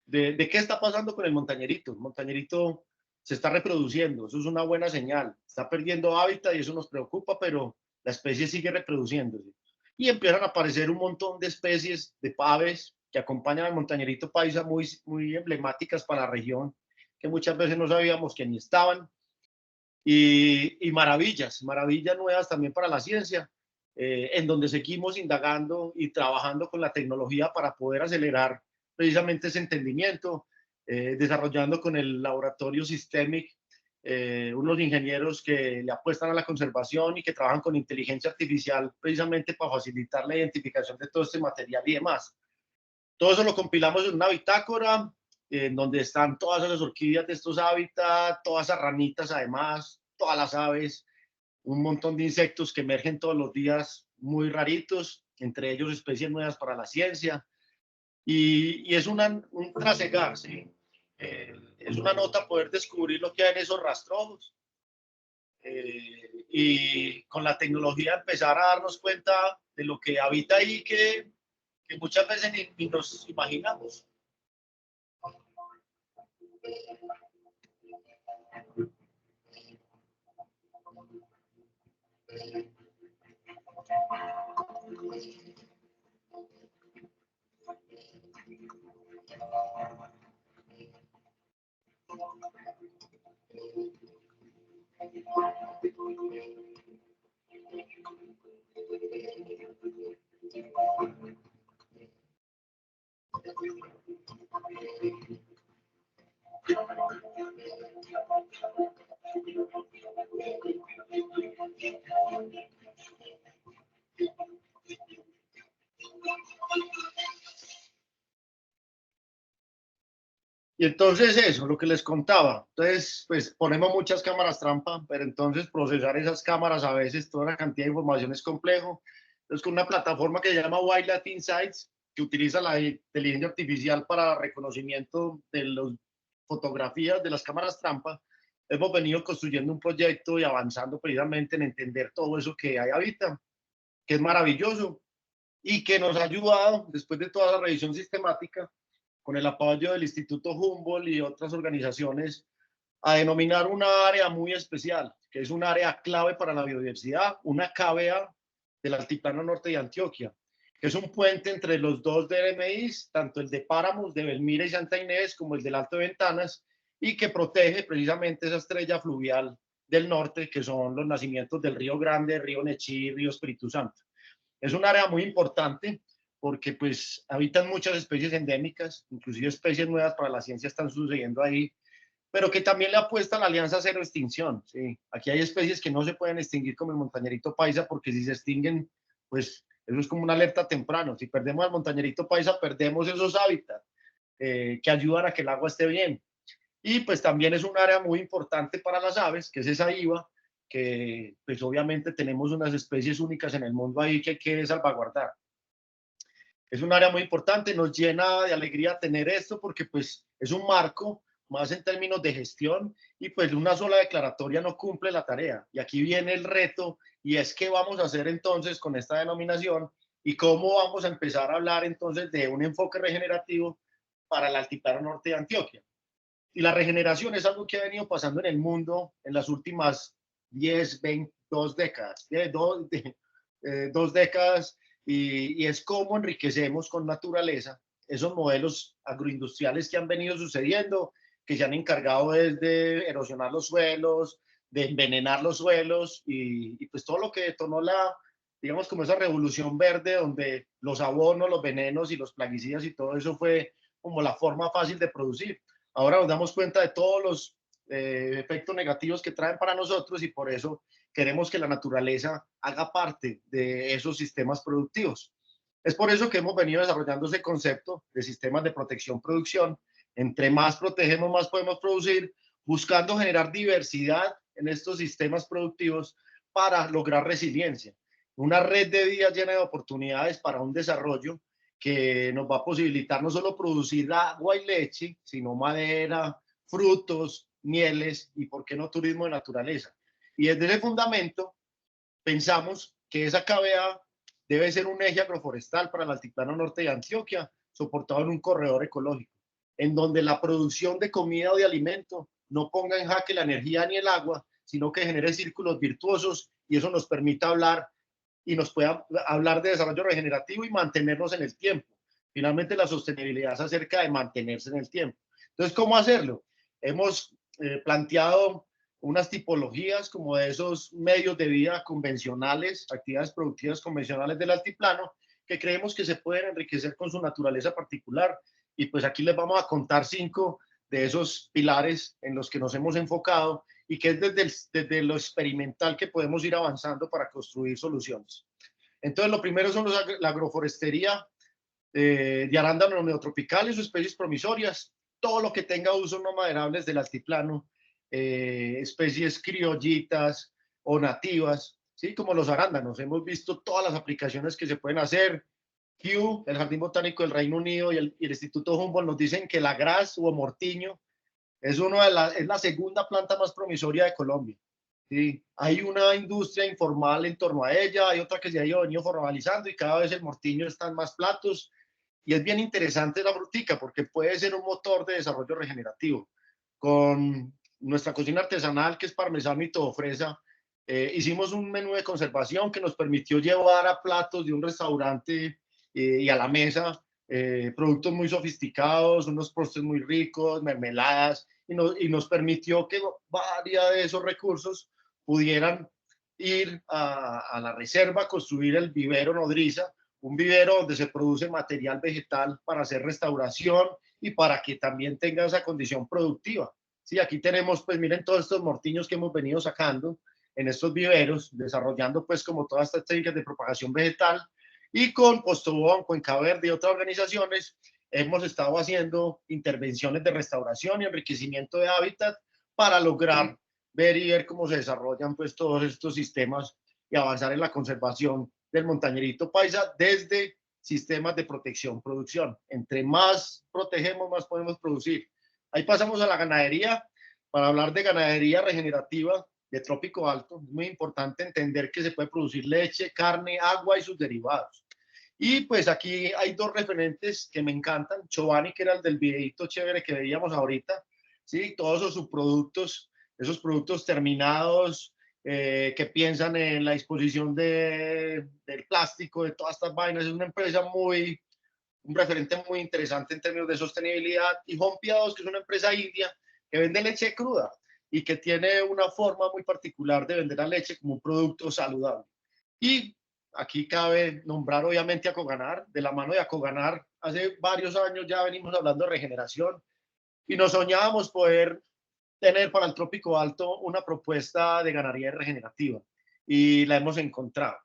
de qué está pasando con el montañerito. El montañerito se está reproduciendo, eso es una buena señal. Está perdiendo hábitat y eso nos preocupa, pero la especie sigue reproduciéndose. Y empiezan a aparecer un montón de especies de aves que acompañan al montañerito paisa muy, muy emblemáticas para la región, que muchas veces no sabíamos que ni estaban. Y maravillas nuevas también para la ciencia, en donde seguimos indagando y trabajando con la tecnología para poder acelerar precisamente ese entendimiento, desarrollando con el laboratorio Systemic unos ingenieros que le apuestan a la conservación y que trabajan con inteligencia artificial precisamente para facilitar la identificación de todo este material y demás. Todo eso lo compilamos en una bitácora, en donde están todas esas orquídeas de estos hábitats, todas esas ranitas además, todas las aves, un montón de insectos que emergen todos los días muy raritos, entre ellos especies nuevas para la ciencia. Y es un trasegar, ¿sí? Es una nota poder descubrir lo que hay en esos rastrojos. Y con la tecnología empezar a darnos cuenta de lo que habita ahí que muchas veces ni nos imaginamos. Y entonces eso, lo que les contaba. Entonces, pues ponemos muchas cámaras trampa, pero entonces procesar esas cámaras a veces, toda la cantidad de información es complejo. Entonces, con una plataforma que se llama Wildlife Insights, que utiliza la inteligencia artificial para reconocimiento de las fotografías de las cámaras trampa, hemos venido construyendo un proyecto y avanzando precisamente en entender todo eso que hay ahorita, que es maravilloso y que nos ha ayudado, después de toda la revisión sistemática, con el apoyo del Instituto Humboldt y otras organizaciones, a denominar una área muy especial, que es un área clave para la biodiversidad, una cavea del altiplano norte de Antioquia, que es un puente entre los dos DMIs, tanto el de Páramos, de Belmira y Santa Inés, como el del Alto de Ventanas, y que protege precisamente esa estrella fluvial del norte, que son los nacimientos del Río Grande, Río Nechí, Río Espíritu Santo. Es un área muy importante porque pues habitan muchas especies endémicas, inclusive especies nuevas para la ciencia están sucediendo ahí, pero que también le apuesta a la Alianza Cero Extinción. ¿Sí? Aquí hay especies que no se pueden extinguir como el montañerito paisa, porque si se extinguen, pues eso es como una alerta temprano. Si perdemos al montañerito paisa, perdemos esos hábitats que ayudan a que el agua esté bien. Y pues también es un área muy importante para las aves, que es esa IVA, que pues obviamente tenemos unas especies únicas en el mundo ahí que hay que salvaguardar. Es un área muy importante, nos llena de alegría tener esto porque pues es un marco más en términos de gestión y pues una sola declaratoria no cumple la tarea. Y aquí viene el reto y es qué vamos a hacer entonces con esta denominación y cómo vamos a empezar a hablar entonces de un enfoque regenerativo para el altiplano norte de Antioquia. Y la regeneración es algo que ha venido pasando en el mundo en las últimas 10, 20, 2 décadas. 2 décadas y es cómo enriquecemos con naturaleza esos modelos agroindustriales que han venido sucediendo, que se han encargado de erosionar los suelos, de envenenar los suelos y pues todo lo que detonó digamos, como esa revolución verde donde los abonos, los venenos y los plaguicidas y todo eso fue como la forma fácil de producir. Ahora nos damos cuenta de todos los efectos negativos que traen para nosotros y por eso queremos que la naturaleza haga parte de esos sistemas productivos. Es por eso que hemos venido desarrollando ese concepto de sistemas de protección-producción. Entre más protegemos, más podemos producir, buscando generar diversidad en estos sistemas productivos para lograr resiliencia. Una red de vías llena de oportunidades para un desarrollo que nos va a posibilitar no solo producir agua y leche, sino madera, frutos, mieles y, por qué no, turismo de naturaleza. Y desde ese fundamento pensamos que esa KBA debe ser un eje agroforestal para el altiplano norte de Antioquia, soportado en un corredor ecológico, en donde la producción de comida o de alimento no ponga en jaque la energía ni el agua, sino que genere círculos virtuosos y eso nos permita hablar y nos pueda hablar de desarrollo regenerativo y mantenernos en el tiempo. Finalmente, la sostenibilidad es acerca de mantenerse en el tiempo. Entonces, ¿cómo hacerlo? Hemos planteado unas tipologías como de esos medios de vida convencionales, actividades productivas convencionales del altiplano, que creemos que se pueden enriquecer con su naturaleza particular. Y pues aquí les vamos a contar 5 de esos pilares en los que nos hemos enfocado y que es desde lo experimental que podemos ir avanzando para construir soluciones. Entonces, lo primero son la agroforestería de arándanos neotropicales o especies promisorias, todo lo que tenga usos no maderables del altiplano, especies criollitas o nativas, ¿sí? Como los arándanos. Hemos visto todas las aplicaciones que se pueden hacer. Kew, el Jardín Botánico del Reino Unido y el Instituto Humboldt nos dicen que la gras o mortiño es la segunda planta más promisoria de Colombia. ¿Sí? Hay una industria informal en torno a ella, hay otra que se ha venido formalizando y cada vez el mortiño está en más platos. Y es bien interesante la frutica porque puede ser un motor de desarrollo regenerativo. Con nuestra cocina artesanal, que es parmesano y todo fresa, hicimos un menú de conservación que nos permitió llevar a platos de un restaurante y a la mesa productos muy sofisticados, unos postres muy ricos, mermeladas, y nos permitió que varios de esos recursos pudieran ir a la reserva, construir el vivero nodriza, un vivero donde se produce material vegetal para hacer restauración y para que también tenga esa condición productiva. Sí, aquí tenemos, pues miren todos estos mortiños que hemos venido sacando en estos viveros, desarrollando pues como todas estas técnicas de propagación vegetal y con Postobón, Cuenca Verde y otras organizaciones hemos estado haciendo intervenciones de restauración y enriquecimiento de hábitat para lograr ver cómo se desarrollan pues todos estos sistemas y avanzar en la conservación del montañerito paisa desde sistemas de protección, producción. Entre más protegemos, más podemos producir. Ahí pasamos a la ganadería. Para hablar de ganadería regenerativa de trópico alto, es muy importante entender que se puede producir leche, carne, agua y sus derivados. Y pues aquí hay 2 referentes que me encantan. Chobani, que era el del videito chévere que veíamos ahorita, ¿sí? Todos esos subproductos, esos productos terminados, que piensan en la disposición del plástico, de todas estas vainas. Es una empresa un referente muy interesante en términos de sostenibilidad. Y Home Piados, que es una empresa india que vende leche cruda y que tiene una forma muy particular de vender la leche como un producto saludable. Y aquí cabe nombrar obviamente a Coganar. De la mano de Acoganar, hace varios años ya venimos hablando de regeneración y nos soñábamos poder tener para el trópico alto una propuesta de ganadería regenerativa y la hemos encontrado.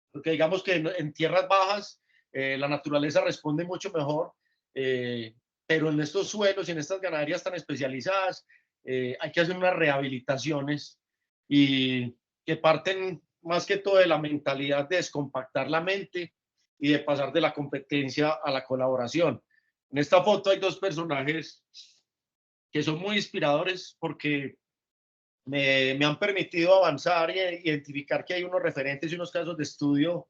Porque digamos que en tierras bajas la naturaleza responde mucho mejor, pero en estos suelos y en estas ganaderías tan especializadas hay que hacer unas rehabilitaciones y que parten más que todo de la mentalidad de descompactar la mente y de pasar de la competencia a la colaboración. En esta foto hay 2 personajes que son muy inspiradores porque me han permitido avanzar y identificar que hay unos referentes y unos casos de estudio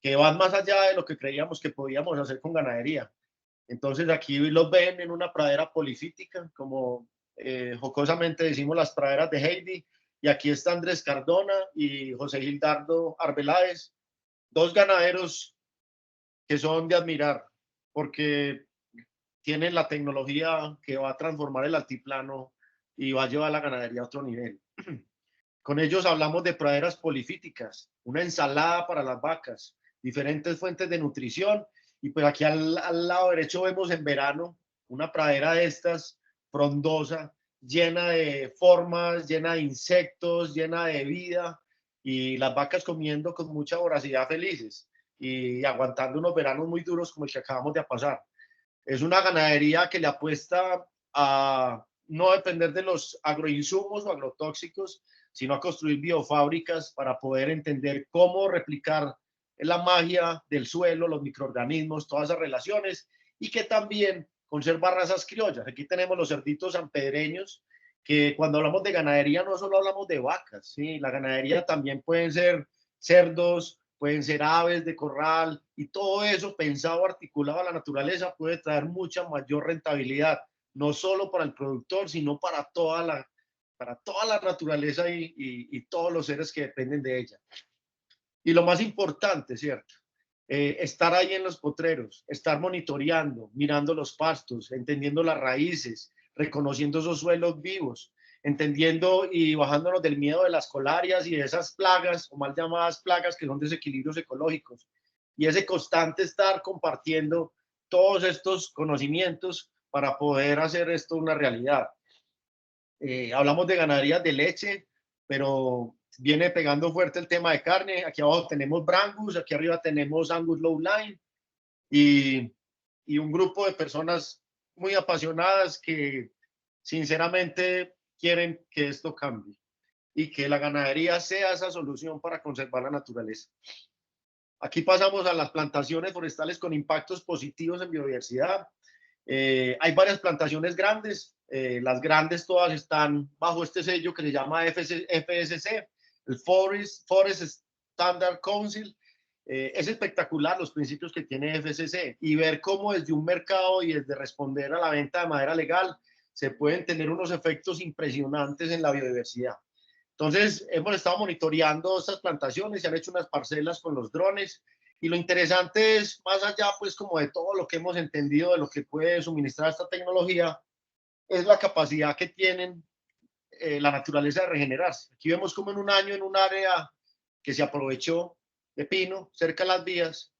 que van más allá de lo que creíamos que podíamos hacer con ganadería. Entonces aquí los ven en una pradera polifítica, como jocosamente decimos las praderas de Heidi, y aquí está Andrés Cardona y José Gildardo Arbeláez, 2 ganaderos que son de admirar, porque tienen la tecnología que va a transformar el altiplano y va a llevar la ganadería a otro nivel. Con ellos hablamos de praderas polifíticas, una ensalada para las vacas, diferentes fuentes de nutrición, y pues aquí al lado derecho vemos en verano una pradera de estas frondosa, llena de formas, llena de insectos, llena de vida, y las vacas comiendo con mucha voracidad felices y aguantando unos veranos muy duros como el que acabamos de pasar. Es una ganadería que le apuesta a no depender de los agroinsumos o agrotóxicos, sino a construir biofábricas para poder entender cómo replicar la magia del suelo, los microorganismos, todas esas relaciones, y que también conserva razas criollas. Aquí tenemos los cerditos sanpedreños, que cuando hablamos de ganadería no solo hablamos de vacas, ¿sí? La ganadería también pueden ser cerdos, pueden ser aves de corral, y todo eso pensado, articulado a la naturaleza, puede traer mucha mayor rentabilidad, no solo para el productor, sino para toda la naturaleza y todos los seres que dependen de ella. Y lo más importante, ¿cierto? Estar ahí en los potreros, estar monitoreando, mirando los pastos, entendiendo las raíces, reconociendo esos suelos vivos, entendiendo y bajándonos del miedo de las colarias y de esas plagas, o mal llamadas plagas, que son desequilibrios ecológicos. Y ese constante estar compartiendo todos estos conocimientos para poder hacer esto una realidad. Hablamos de ganaderías de leche, pero viene pegando fuerte el tema de carne. Aquí abajo tenemos Brangus, aquí arriba tenemos Angus Lowline, y un grupo de personas muy apasionadas que sinceramente quieren que esto cambie y que la ganadería sea esa solución para conservar la naturaleza. Aquí pasamos a las plantaciones forestales con impactos positivos en biodiversidad. Hay varias plantaciones grandes, las grandes todas están bajo este sello que se llama FSC, el Forest Standard Council. Es espectacular los principios que tiene FSC, y ver cómo desde un mercado y desde responder a la venta de madera legal se pueden tener unos efectos impresionantes en la biodiversidad. Entonces, hemos estado monitoreando estas plantaciones, se han hecho unas parcelas con los drones, y lo interesante es, más allá pues como de todo lo que hemos entendido de lo que puede suministrar esta tecnología, es la capacidad que tienen la naturaleza de regenerarse. Aquí vemos como en un año, en un área que se aprovechó de pino, cerca de las vías,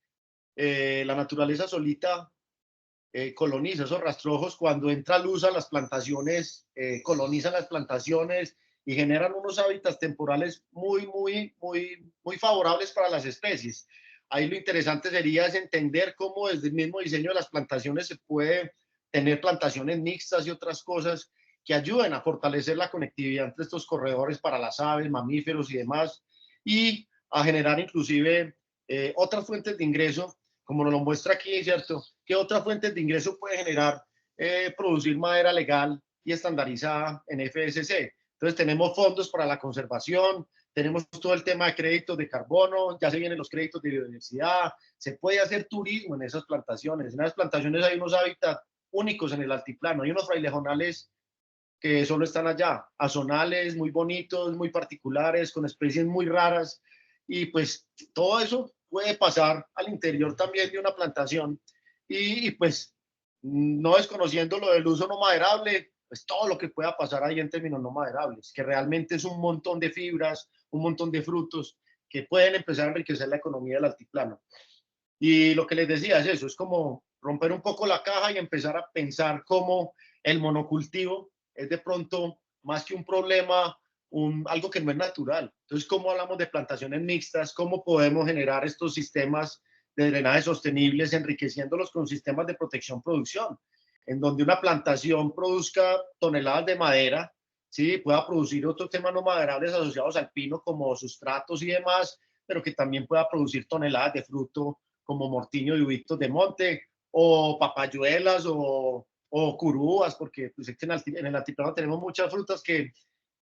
la naturaleza solita coloniza esos rastrojos. Cuando entra luz a las plantaciones, colonizan las plantaciones y generan unos hábitats temporales muy favorables para las especies. Ahí lo interesante sería es entender cómo desde el mismo diseño de las plantaciones se puede tener plantaciones mixtas y otras cosas que ayuden a fortalecer la conectividad entre estos corredores para las aves, mamíferos y demás, y a generar inclusive otras fuentes de ingreso, como nos lo muestra aquí, ¿cierto? ¿Qué otras fuentes de ingreso puede generar producir madera legal y estandarizada en FSC? Entonces tenemos fondos para la conservación, tenemos todo el tema de créditos de carbono, ya se vienen los créditos de biodiversidad, se puede hacer turismo en esas plantaciones. En esas plantaciones hay unos hábitats únicos en el altiplano, hay unos frailejonales que solo están allá, azonales muy bonitos, muy particulares, con especies muy raras, y pues todo eso puede pasar al interior también de una plantación, y pues no desconociendo lo del uso no maderable, pues todo lo que pueda pasar ahí en términos no maderables, que realmente es un montón de fibras, un montón de frutos que pueden empezar a enriquecer la economía del altiplano. Y lo que les decía es eso, es como romper un poco la caja y empezar a pensar cómo el monocultivo es de pronto más que un problema, algo que no es natural. Entonces, ¿cómo hablamos de plantaciones mixtas? ¿Cómo podemos generar estos sistemas de drenaje sostenibles, enriqueciéndolos con sistemas de protección-producción, en donde una plantación produzca toneladas de madera, ¿sí? Pueda producir otros temas no maderables asociados al pino, como sustratos y demás, pero que también pueda producir toneladas de fruto, como mortiño y uvitos de monte, o papayuelas, o curúas, porque pues, en el altiplano tenemos muchas frutas que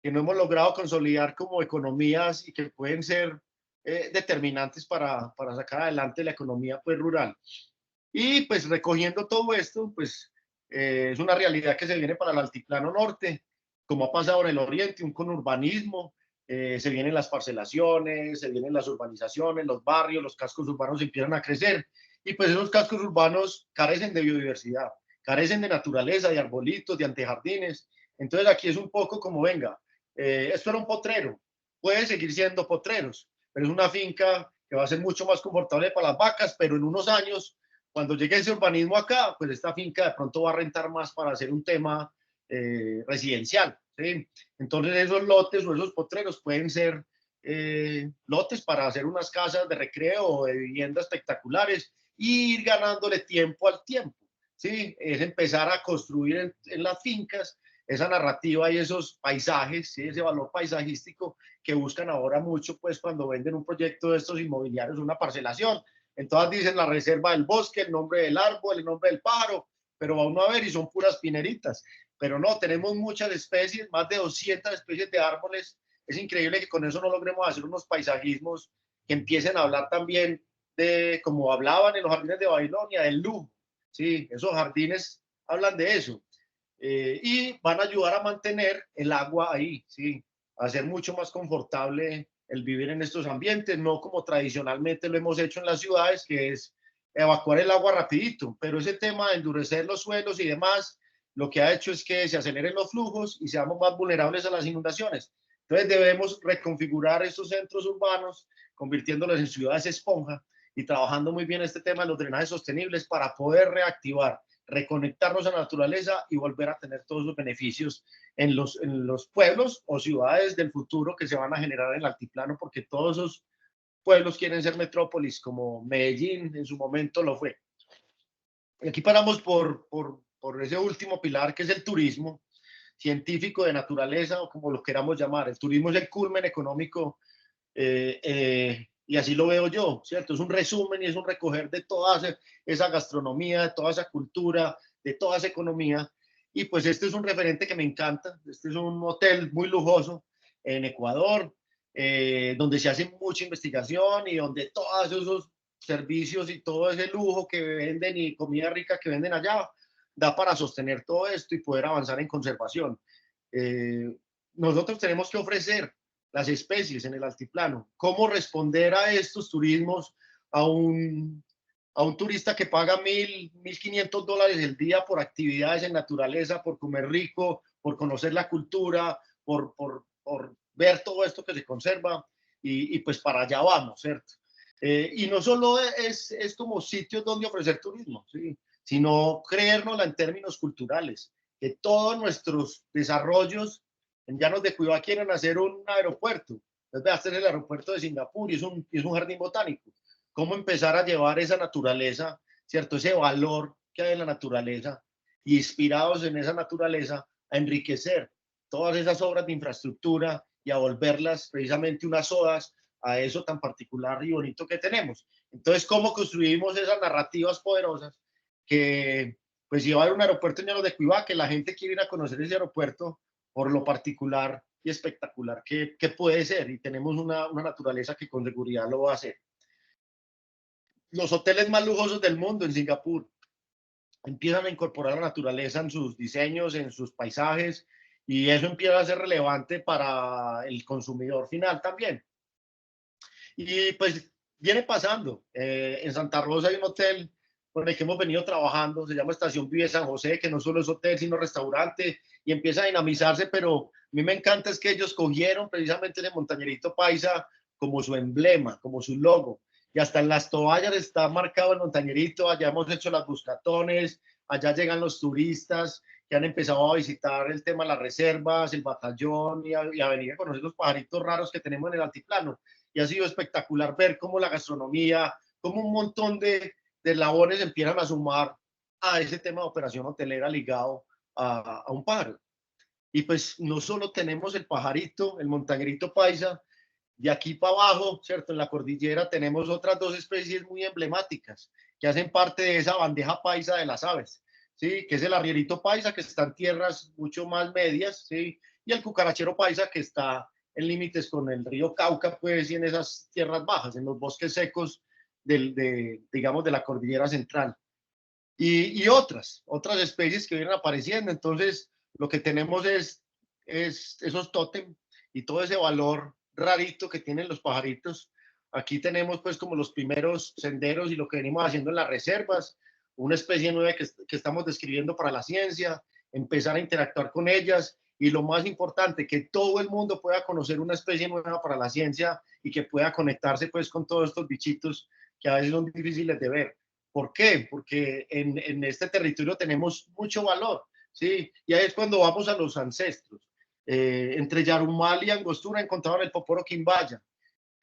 no hemos logrado consolidar como economías y que pueden ser determinantes para sacar adelante la economía pues, rural. Y pues recogiendo todo esto, pues es una realidad que se viene para el altiplano norte, como ha pasado en el oriente, un conurbanismo, se vienen las parcelaciones, se vienen las urbanizaciones, los barrios, los cascos urbanos empiezan a crecer, Y pues esos cascos urbanos carecen de biodiversidad, carecen de naturaleza, de arbolitos, de antejardines. Entonces aquí es un poco como, venga, esto era un potrero, puede seguir siendo potreros, pero es una finca que va a ser mucho más confortable para las vacas, pero en unos años, cuando llegue ese urbanismo acá, pues esta finca de pronto va a rentar más para hacer un tema residencial, ¿sí? Entonces esos lotes o esos potreros pueden ser lotes para hacer unas casas de recreo o de vivienda espectaculares y ir ganándole tiempo al tiempo, ¿sí? Es empezar a construir en las fincas esa narrativa y esos paisajes, ¿sí? Ese valor paisajístico que buscan ahora mucho, pues cuando venden un proyecto de estos inmobiliarios, una parcelación. Entonces dicen la reserva del bosque, el nombre del árbol, el nombre del pájaro, pero va uno a ver y son puras pineritas. Pero no, tenemos muchas especies, más de 200 especies de árboles. Es increíble que con eso no logremos hacer unos paisajismos que empiecen a hablar también de, como hablaban en los jardines de Babilonia, del lujo. Sí, esos jardines hablan de eso. Y van a ayudar a mantener el agua ahí, ¿sí? A hacer mucho más confortable el vivir en estos ambientes, no como tradicionalmente lo hemos hecho en las ciudades, que es evacuar el agua rapidito, pero ese tema de endurecer los suelos y demás, lo que ha hecho es que se aceleren los flujos y seamos más vulnerables a las inundaciones. Entonces debemos reconfigurar estos centros urbanos, convirtiéndolos en ciudades esponja y trabajando muy bien este tema de los drenajes sostenibles para poder reactivar, reconectarnos a la naturaleza y volver a tener todos los beneficios en los pueblos o ciudades del futuro que se van a generar en el altiplano, porque todos esos pueblos quieren ser metrópolis, como Medellín en su momento lo fue. Y aquí paramos por ese último pilar que es el turismo científico de naturaleza, o como lo queramos llamar. El turismo es el culmen económico y así lo veo yo, ¿cierto? Es un resumen y es un recoger de toda esa gastronomía, de toda esa cultura, de toda esa economía. Y pues este es un referente que me encanta. Este es un hotel muy lujoso en Ecuador, donde se hace mucha investigación y donde todos esos servicios y todo ese lujo que venden y comida rica que venden allá da para sostener todo esto y poder avanzar en conservación. Nosotros tenemos que ofrecer las especies en el altiplano, cómo responder a estos turismos a un turista que paga $1,500 el día por actividades en naturaleza, por comer rico, por conocer la cultura, por ver todo esto que se conserva y pues para allá vamos, ¿cierto? Y no solo es como sitios donde ofrecer turismo, ¿sí? Sino creérnosla en términos culturales, que todos nuestros desarrollos en Llanos de Cuiabá quieren hacer un aeropuerto. Entonces, va a ser el aeropuerto de Singapur y es un jardín botánico. ¿Cómo empezar a llevar esa naturaleza, ¿cierto? Ese valor que hay en la naturaleza y inspirados en esa naturaleza a enriquecer todas esas obras de infraestructura y a volverlas precisamente unas odas a eso tan particular y bonito que tenemos. Entonces, ¿cómo construimos esas narrativas poderosas que pues llevar un aeropuerto en Llanos de Cuiabá, que la gente quiere ir a conocer ese aeropuerto por lo particular y espectacular que puede ser, y tenemos una naturaleza que con seguridad lo va a hacer. Los hoteles más lujosos del mundo en Singapur empiezan a incorporar la naturaleza en sus diseños, en sus paisajes, y eso empieza a ser relevante para el consumidor final también. Y pues viene pasando. En Santa Rosa hay un hotel con el que hemos venido trabajando, se llama Estación Vive San José, que no solo es hotel, sino restaurante, y empieza a dinamizarse, pero a mí me encanta es que ellos cogieron precisamente el Montañerito Paisa como su emblema, como su logo, y hasta en las toallas está marcado el Montañerito, allá hemos hecho las buscatones, allá llegan los turistas que han empezado a visitar el tema de las reservas, el batallón, y a venir a conocer los pajaritos raros que tenemos en el altiplano. Y ha sido espectacular ver cómo la gastronomía, cómo un montón de labores empiezan a sumar a ese tema de operación hotelera ligado a un pájaro. Y pues no solo tenemos el pajarito, el montañerito paisa, de aquí para abajo, ¿cierto? En la cordillera tenemos otras dos especies muy emblemáticas que hacen parte de esa bandeja paisa de las aves, ¿sí? Que es el arrierito paisa, que está en tierras mucho más medias, ¿sí? Y el cucarachero paisa, que está en límites con el río Cauca, pues, y en esas tierras bajas, en los bosques secos digamos, de la cordillera central. Y otras especies que vienen apareciendo. Entonces, lo que tenemos es esos tótem y todo ese valor rarito que tienen los pajaritos Aquí tenemos pues como los primeros senderos y lo que venimos haciendo en las reservas, una especie nueva que estamos describiendo para la ciencia, empezar a interactuar con ellas y lo más importante, que todo el mundo pueda conocer una especie nueva para la ciencia y que pueda conectarse pues con todos estos bichitos que a veces son difíciles de ver. ¿Por qué? Porque en este territorio tenemos mucho valor, ¿sí? Y ahí es cuando vamos a los ancestros. Entre Yarumal y Angostura encontraron el Poporo Quimbaya.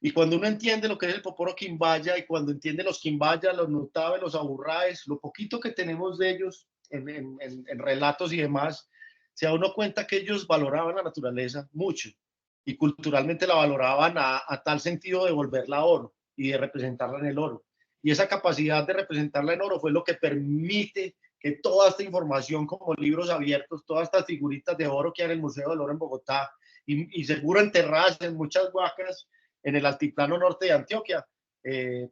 Y cuando uno entiende lo que es el Poporo Quimbaya y cuando entiende los Quimbaya, los Nutabe, los Aburraes, lo poquito que tenemos de ellos en relatos y demás, se da uno cuenta que ellos valoraban la naturaleza mucho y culturalmente la valoraban a tal sentido de volverla oro y de representarla en el oro. Y esa capacidad de representarla en oro fue lo que permite que toda esta información como libros abiertos, todas estas figuritas de oro que hay en el Museo del Oro en Bogotá y seguro enterradas en muchas huacas en el altiplano norte de Antioquia,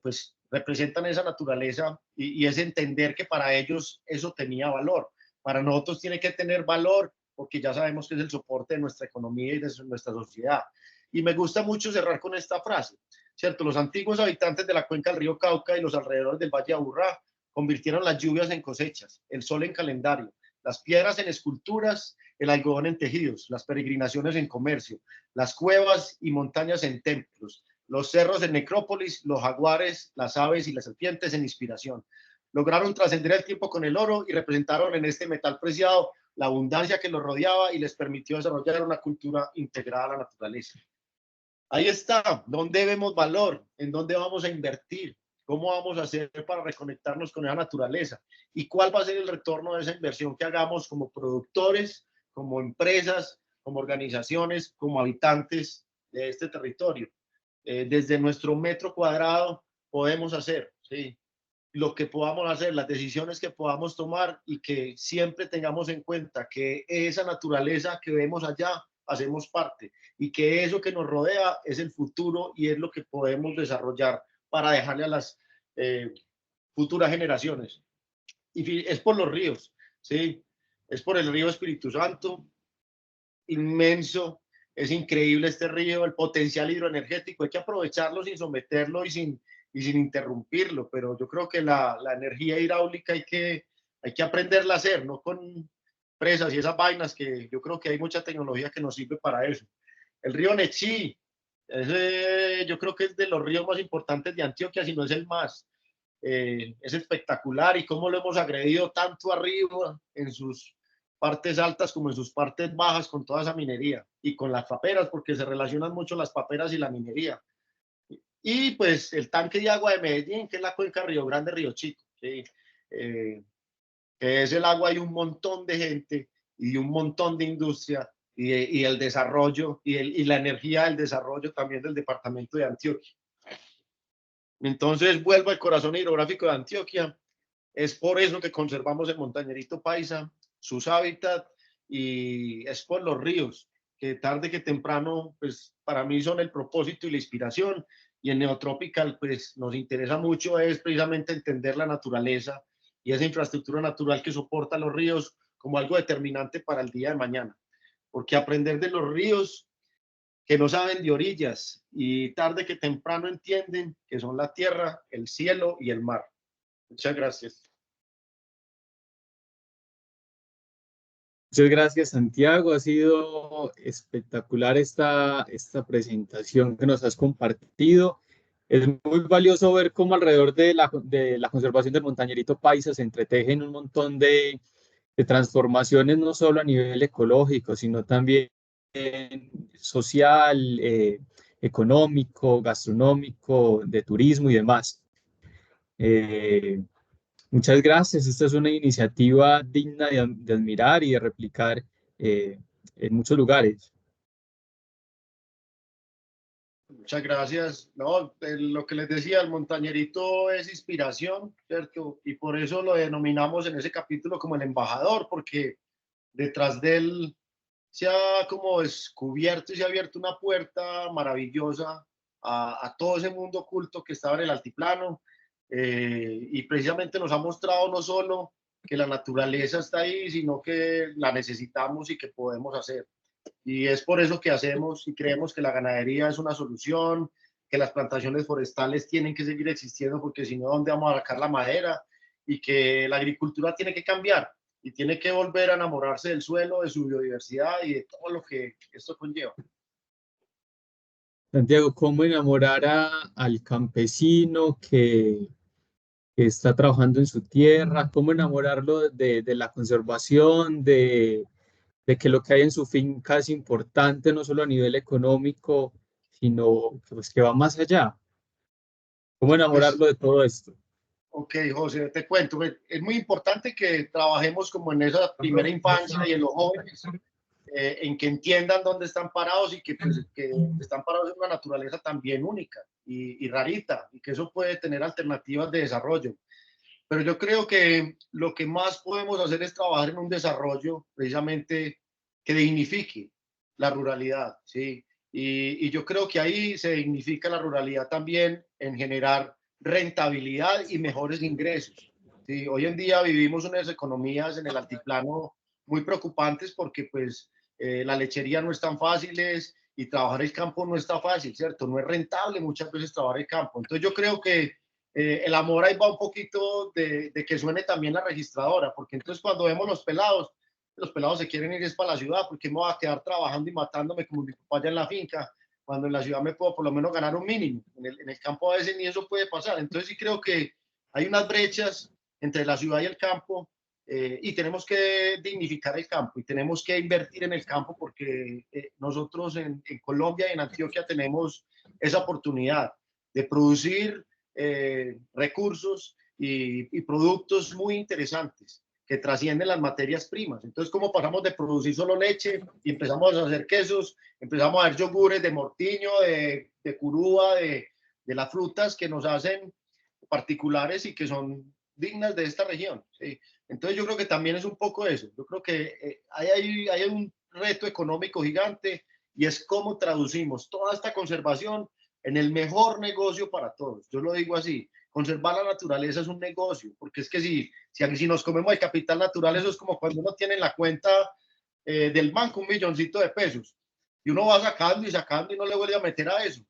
pues representan esa naturaleza y es entender que para ellos eso tenía valor. Para nosotros tiene que tener valor porque ya sabemos que es el soporte de nuestra economía y de nuestra sociedad. Y me gusta mucho cerrar con esta frase, ¿cierto? Los antiguos habitantes de la cuenca del río Cauca y los alrededores del Valle de Aburrá convirtieron las lluvias en cosechas, el sol en calendario, las piedras en esculturas, el algodón en tejidos, las peregrinaciones en comercio, las cuevas y montañas en templos, los cerros en necrópolis, los jaguares, las aves y las serpientes en inspiración. Lograron trascender el tiempo con el oro y representaron en este metal preciado la abundancia que los rodeaba y les permitió desarrollar una cultura integrada a la naturaleza. Ahí está, ¿dónde vemos valor? ¿En dónde vamos a invertir? ¿Cómo vamos a hacer para reconectarnos con esa naturaleza? ¿Y cuál va a ser el retorno de esa inversión que hagamos como productores, como empresas, como organizaciones, como habitantes de este territorio? Desde nuestro metro cuadrado podemos hacer, ¿sí? Lo que podamos hacer, las decisiones que podamos tomar y que siempre tengamos en cuenta que esa naturaleza que vemos allá hacemos parte y que eso que nos rodea es el futuro y es lo que podemos desarrollar para dejarle a las futuras generaciones. Y es por los ríos, ¿sí? Es por el río Espíritu Santo, inmenso, es increíble este río, el potencial hidroenergético, hay que aprovecharlo sin someterlo y sin interrumpirlo, pero yo creo que la energía hidráulica hay que aprenderla a hacer, no con presas y esas vainas, que yo creo que hay mucha tecnología que nos sirve para eso. El río Nechí, yo creo que es de los ríos más importantes de Antioquia, si no es el más. Es espectacular y cómo lo hemos agredido tanto arriba en sus partes altas como en sus partes bajas con toda esa minería y con las paperas, porque se relacionan mucho las paperas y la minería. Y pues el tanque de agua de Medellín, que es la cuenca Río Grande, Río Chico, ¿sí? Que es el agua de un montón de gente y un montón de industria y el desarrollo y la energía del desarrollo también del departamento de Antioquia. Entonces vuelvo al corazón hidrográfico de Antioquia. Es por eso que conservamos el Montañerito Paisa, sus hábitats, y es por los ríos, que tarde que temprano, pues para mí son el propósito y la inspiración. Y en Neotropical, pues nos interesa mucho es precisamente entender la naturaleza y esa infraestructura natural que soporta los ríos como algo determinante para el día de mañana. Porque aprender de los ríos que no saben de orillas y tarde que temprano entienden que son la tierra, el cielo y el mar. Muchas gracias. Muchas gracias, Santiago. Ha sido espectacular esta presentación que nos has compartido. Es muy valioso ver cómo alrededor de la conservación del Montañerito Paisa se entretejen un montón de transformaciones, no solo a nivel ecológico, sino también social, económico, gastronómico, de turismo y demás. Muchas gracias. Esta es una iniciativa digna de admirar y de replicar en muchos lugares. Muchas gracias. No, lo que les decía, el Montañerito es inspiración, ¿cierto? Y por eso lo denominamos en ese capítulo como el embajador, porque detrás de él se ha como descubierto y se ha abierto una puerta maravillosa a todo ese mundo oculto que estaba en el altiplano. Y precisamente nos ha mostrado no solo que la naturaleza está ahí, sino que la necesitamos y que podemos hacer. Y es por eso que hacemos y creemos que la ganadería es una solución, que las plantaciones forestales tienen que seguir existiendo, porque si no, ¿dónde vamos a sacar la madera? Y que la agricultura tiene que cambiar y tiene que volver a enamorarse del suelo, de su biodiversidad y de todo lo que esto conlleva. Santiago, ¿cómo enamorar al campesino que está trabajando en su tierra? ¿Cómo enamorarlo de la conservación, de que lo que hay en su finca es importante, no solo a nivel económico, sino que, pues, que va más allá? ¿Cómo Pues, enamorarlo de todo esto? ok, José, te cuento, es muy importante que trabajemos como en esa primera infancia y en los jóvenes, en que entiendan dónde están parados y que, pues, que están parados en una naturaleza también única y rarita, y que eso puede tener alternativas de desarrollo. Pero yo creo que lo que más podemos hacer es trabajar en un desarrollo precisamente que dignifique la ruralidad, ¿sí? Y yo creo que ahí se dignifica la ruralidad también en generar rentabilidad y mejores ingresos, ¿sí? Hoy en día vivimos unas economías en el altiplano muy preocupantes porque pues la lechería no es tan fácil y trabajar el campo no está fácil, ¿cierto? No es rentable muchas veces trabajar el campo. Entonces yo creo que el amor ahí va un poquito de que suene también la registradora, porque entonces cuando vemos los pelados se quieren ir es para la ciudad, porque me voy a quedar trabajando y matándome como mi papá allá en la finca, cuando en la ciudad me puedo por lo menos ganar un mínimo. En el campo a veces ni eso puede pasar. Entonces sí creo que hay unas brechas entre la ciudad y el campo y tenemos que dignificar el campo y tenemos que invertir en el campo porque nosotros en Colombia y en Antioquia tenemos esa oportunidad de producir recursos y productos muy interesantes que trascienden las materias primas. Entonces, ¿cómo pasamos de producir solo leche y empezamos a hacer quesos, empezamos a hacer yogures de mortiño, de curúa, de las frutas que nos hacen particulares y que son dignas de esta región? ¿Sí? Entonces, yo creo que también es un poco eso. Yo creo que hay un reto económico gigante y es cómo traducimos toda esta conservación en el mejor negocio para todos. Yo lo digo así, conservar la naturaleza es un negocio, porque es que si nos comemos el capital natural, eso es como cuando uno tiene en la cuenta del banco 1.000.000 de pesos y uno va sacando y no le vuelve a meter a eso.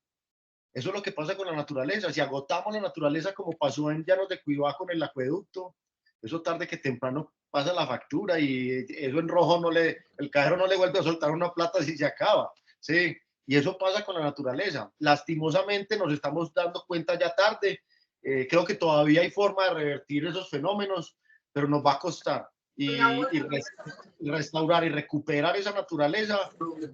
Eso es lo que pasa con la naturaleza. Si agotamos la naturaleza como pasó en Llanos de Cuiabá con el acueducto, eso tarde que temprano pasa la factura y eso en rojo el cajero no le vuelve a soltar una plata si se acaba. Sí, y eso pasa con la naturaleza. Lastimosamente nos estamos dando cuenta ya tarde. Creo que todavía hay forma de revertir esos fenómenos, pero nos va a costar. Y restaurar y recuperar esa naturaleza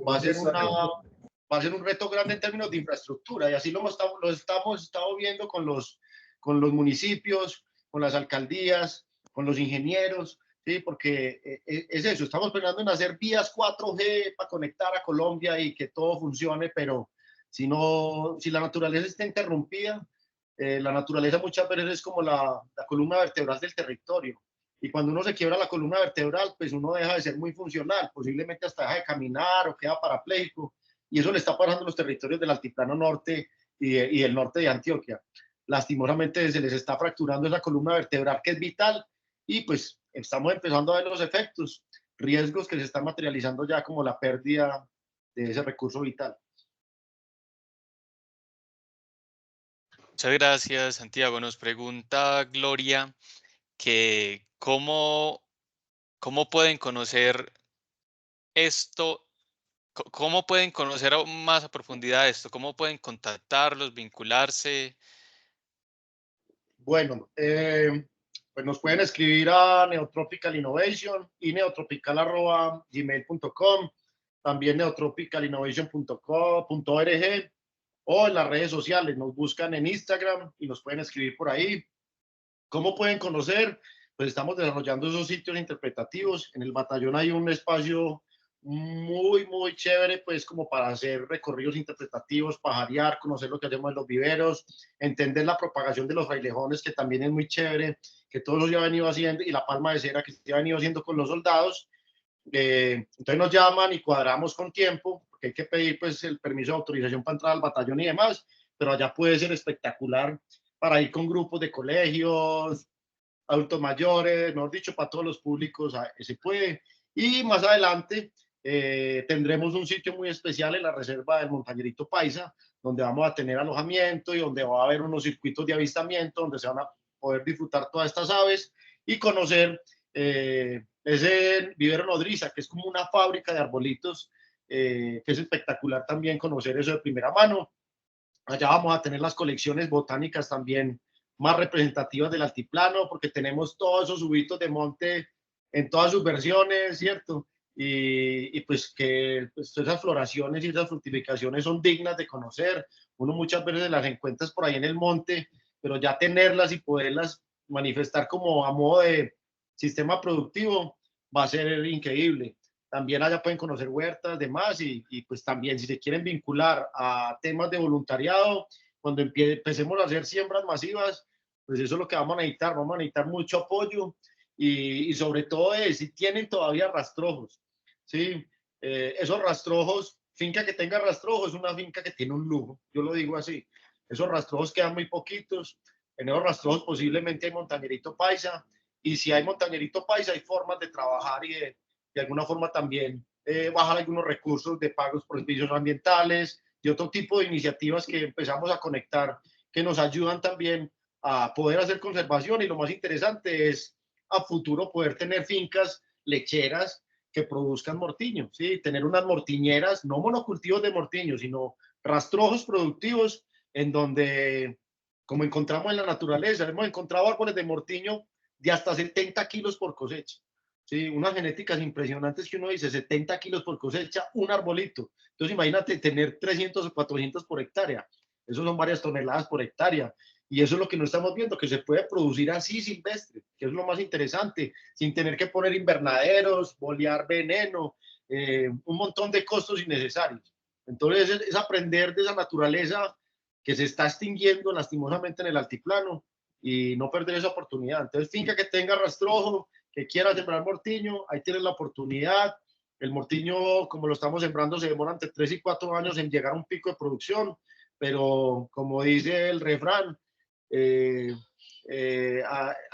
va a ser va a ser un reto grande en términos de infraestructura y así lo estamos estado viendo con los municipios, con las alcaldías, con los ingenieros, ¿sí? Porque es eso, estamos pensando en hacer vías 4G para conectar a Colombia y que todo funcione, pero si la naturaleza está interrumpida, la naturaleza muchas veces es como la columna vertebral del territorio. Y cuando uno se quiebra la columna vertebral, pues uno deja de ser muy funcional, posiblemente hasta deja de caminar o queda parapléjico. Y eso le está pasando a los territorios del altiplano norte y el norte de Antioquia. Lastimosamente se les está fracturando esa columna vertebral que es vital y pues estamos empezando a ver los efectos, riesgos que se están materializando ya como la pérdida de ese recurso vital. Muchas gracias, Santiago. Nos pregunta Gloria que cómo pueden conocer esto, cómo pueden conocer aún más a profundidad esto, cómo pueden contactarlos, vincularse. Bueno, pues nos pueden escribir a Neotropical Innovation y neotropical@gmail.com, también neotropicalinnovation.org o en las redes sociales. Nos buscan en Instagram y nos pueden escribir por ahí. ¿Cómo pueden conocer? Pues estamos desarrollando esos sitios interpretativos. En el batallón hay un espacio muy, muy chévere, pues como para hacer recorridos interpretativos, pajarear, conocer lo que hacemos en los viveros, entender la propagación de los frailejones, que también es muy chévere, que todos los ya han venido haciendo, y la palma de cera que se ha venido haciendo con los soldados. Entonces nos llaman y cuadramos con tiempo, porque hay que pedir pues el permiso de autorización para entrar al batallón y demás, pero allá puede ser espectacular para ir con grupos de colegios, adultos mayores, mejor dicho, para todos los públicos se puede. Y más adelante tendremos un sitio muy especial en la reserva del Montañerito Paisa, donde vamos a tener alojamiento y donde va a haber unos circuitos de avistamiento, donde se van a poder disfrutar todas estas aves y conocer ese vivero nodriza, que es como una fábrica de arbolitos, que es espectacular también conocer eso de primera mano. Allá vamos a tener las colecciones botánicas también más representativas del altiplano, porque tenemos todos esos subitos de monte en todas sus versiones, ¿cierto? Y pues que pues, esas floraciones y esas fructificaciones son dignas de conocer. Uno muchas veces las encuentra por ahí en el monte, pero ya tenerlas y poderlas manifestar como a modo de sistema productivo va a ser increíble. También allá pueden conocer huertas, demás, y pues también si se quieren vincular a temas de voluntariado, cuando empecemos a hacer siembras masivas, pues eso es lo que vamos a necesitar mucho apoyo y sobre todo si tienen todavía rastrojos, ¿sí? Esos rastrojos, finca que tenga rastrojos es una finca que tiene un lujo, yo lo digo así, esos rastrojos quedan muy poquitos, en esos rastrojos posiblemente hay montañerito paisa, y si hay montañerito paisa hay formas de trabajar y de alguna forma también bajar algunos recursos de pagos por servicios ambientales y otro tipo de iniciativas que empezamos a conectar que nos ayudan también a poder hacer conservación y lo más interesante es a futuro poder tener fincas lecheras que produzcan mortiño, ¿sí? Tener unas mortiñeras, no monocultivos de mortiño, sino rastrojos productivos en donde, como encontramos en la naturaleza, hemos encontrado árboles de mortiño de hasta 70 kilos por cosecha. Sí, unas genéticas impresionantes que uno dice 70 kilos por cosecha, un arbolito. Entonces imagínate tener 300 o 400 por hectárea. Eso son varias toneladas por hectárea. Y eso es lo que no estamos viendo, que se puede producir así silvestre, que es lo más interesante, sin tener que poner invernaderos, bolear veneno, un montón de costos innecesarios. Entonces es aprender de esa naturaleza que se está extinguiendo lastimosamente en el altiplano y no perder esa oportunidad. Entonces, finca que tenga rastrojo, que quiera sembrar mortiño, ahí tienes la oportunidad. El mortiño, como lo estamos sembrando, se demora entre 3 y 4 años en llegar a un pico de producción, pero como dice el refrán,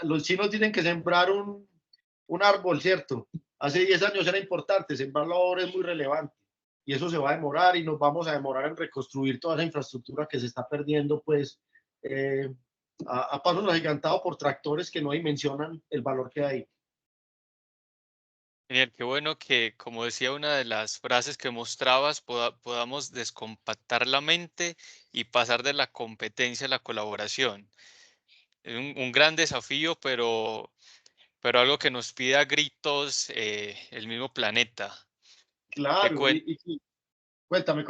los chinos tienen que sembrar un árbol, ¿cierto? Hace 10 años era importante, sembrarlo ahora es muy relevante y eso se va a demorar y nos vamos a demorar en reconstruir toda esa infraestructura que se está perdiendo, pues, a pasos agigantados por tractores que no dimensionan el valor que hay. Genial, qué bueno que, como decía una de las frases que mostrabas, podamos descompactar la mente y pasar de la competencia a la colaboración. Es un gran desafío, pero algo que nos pide a gritos el mismo planeta. Te Claro, cuen- cuéntame.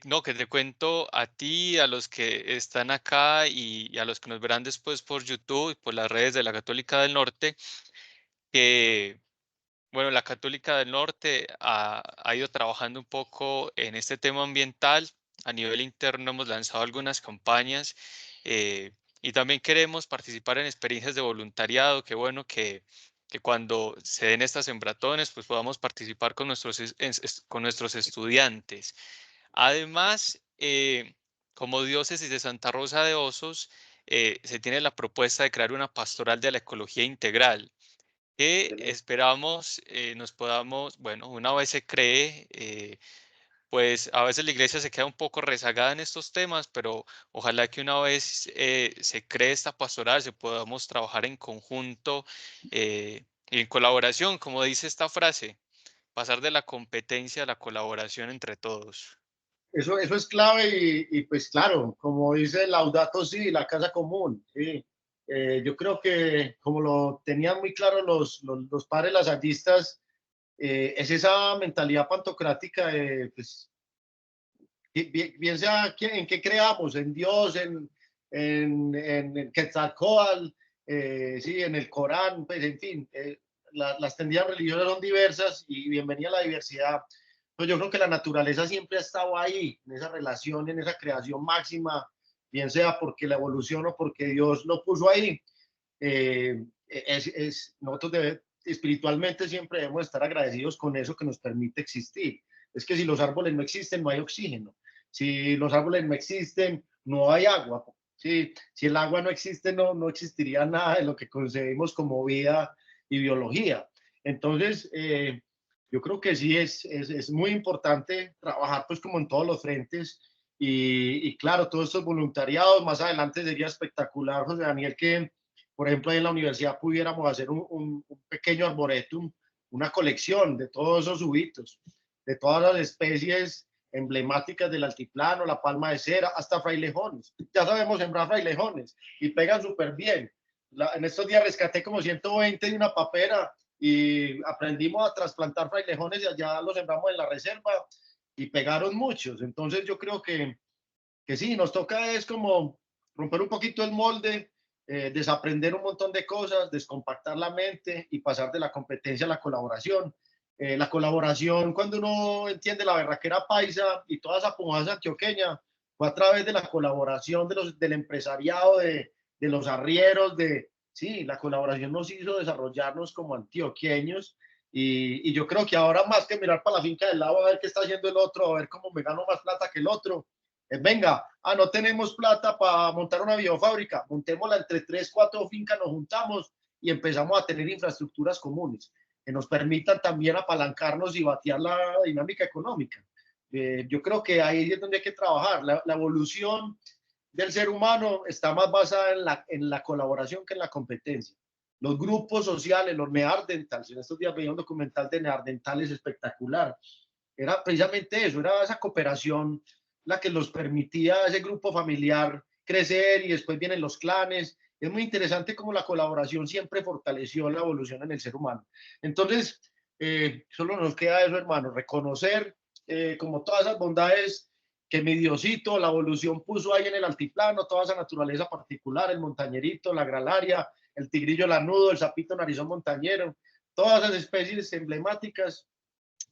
no, que te cuento a ti, a los que están acá y a los que nos verán después por YouTube y por las redes de la Católica del Norte, que bueno, la Católica del Norte ha ido trabajando un poco en este tema ambiental. A nivel interno hemos lanzado algunas campañas y también queremos participar en experiencias de voluntariado. Qué bueno que cuando se den estas sembratones, pues podamos participar con con nuestros estudiantes. Además, como diócesis de Santa Rosa de Osos, se tiene la propuesta de crear una pastoral de la ecología integral que esperamos nos podamos, bueno, una vez se cree, pues a veces la iglesia se queda un poco rezagada en estos temas, pero ojalá que una vez se cree esta pastoral, se podamos trabajar en conjunto y en colaboración, como dice esta frase, pasar de la competencia a la colaboración entre todos. Eso es clave y pues claro, como dice Laudato Si, la casa común. ¿Sí? Yo creo que como lo tenían muy claro los padres lasallistas, es esa mentalidad pantocrática de, pues, bien sea en qué creamos, en Dios, en Quetzalcóatl, sí, en el Corán, pues en fin, las tendencias religiosas son diversas y bienvenida a la diversidad. Pues yo creo que la naturaleza siempre ha estado ahí, en esa relación, en esa creación máxima, bien sea porque la evolución o porque Dios lo puso ahí. Nosotros espiritualmente siempre debemos estar agradecidos con eso que nos permite existir. Es que si los árboles no existen, no hay oxígeno. Si los árboles no existen, no hay agua. Si el agua no existe, no existiría nada de lo que concebimos como vida y biología. Entonces, yo creo que sí es muy importante trabajar pues como en todos los frentes y claro, todos estos voluntariados, más adelante sería espectacular, José Daniel, que por ejemplo ahí en la universidad pudiéramos hacer un pequeño arboretum, una colección de todos esos ubitos, de todas las especies emblemáticas del altiplano, la palma de cera, hasta frailejones. Ya sabemos sembrar frailejones y pegan súper bien. En estos días rescaté como 120 de una papera y aprendimos a trasplantar frailejones y allá los sembramos en la reserva y pegaron muchos. Entonces yo creo que sí, nos toca es como romper un poquito el molde, desaprender un montón de cosas, descompactar la mente y pasar de la competencia a la colaboración. La colaboración, cuando uno entiende la berraquera paisa y toda esa pujanza antioqueña, fue a través de la colaboración del empresariado, de los arrieros, sí, la colaboración nos hizo desarrollarnos como antioqueños y yo creo que ahora más que mirar para la finca del lado a ver qué está haciendo el otro, a ver cómo me gano más plata que el otro, venga, no tenemos plata para montar una biofábrica, montémosla entre 3, 4 fincas, nos juntamos y empezamos a tener infraestructuras comunes que nos permitan también apalancarnos y batear la dinámica económica. Yo creo que ahí es donde hay que trabajar. La evolución del ser humano está más basada en la colaboración que en la competencia. Los grupos sociales, los neandertales, en estos días veía un documental de neandertales espectacular, era precisamente eso, era esa cooperación la que los permitía a ese grupo familiar crecer y después vienen los clanes. Es muy interesante cómo la colaboración siempre fortaleció la evolución en el ser humano. Entonces, solo nos queda eso, hermano, reconocer como todas esas bondades que mi Diosito, la evolución puso ahí en el altiplano, toda esa naturaleza particular, el montañerito, la gralaria, el tigrillo lanudo, el sapito narizón montañero, todas esas especies emblemáticas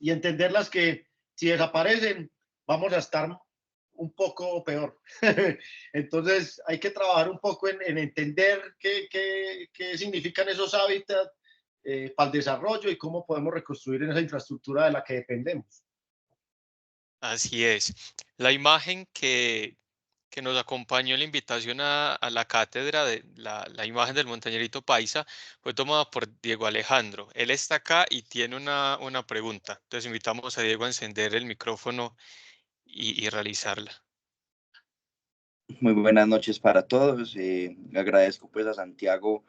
y entenderlas que si desaparecen vamos a estar un poco peor. Entonces hay que trabajar un poco en entender qué significan esos hábitats para el desarrollo y cómo podemos reconstruir esa infraestructura de la que dependemos. Así es. La imagen que nos acompañó en la invitación a la cátedra de la imagen del montañerito paisa fue tomada por Diego Alejandro. Él está acá y tiene una pregunta. Entonces invitamos a Diego a encender el micrófono y realizarla. Muy buenas noches para todos. Agradezco pues a Santiago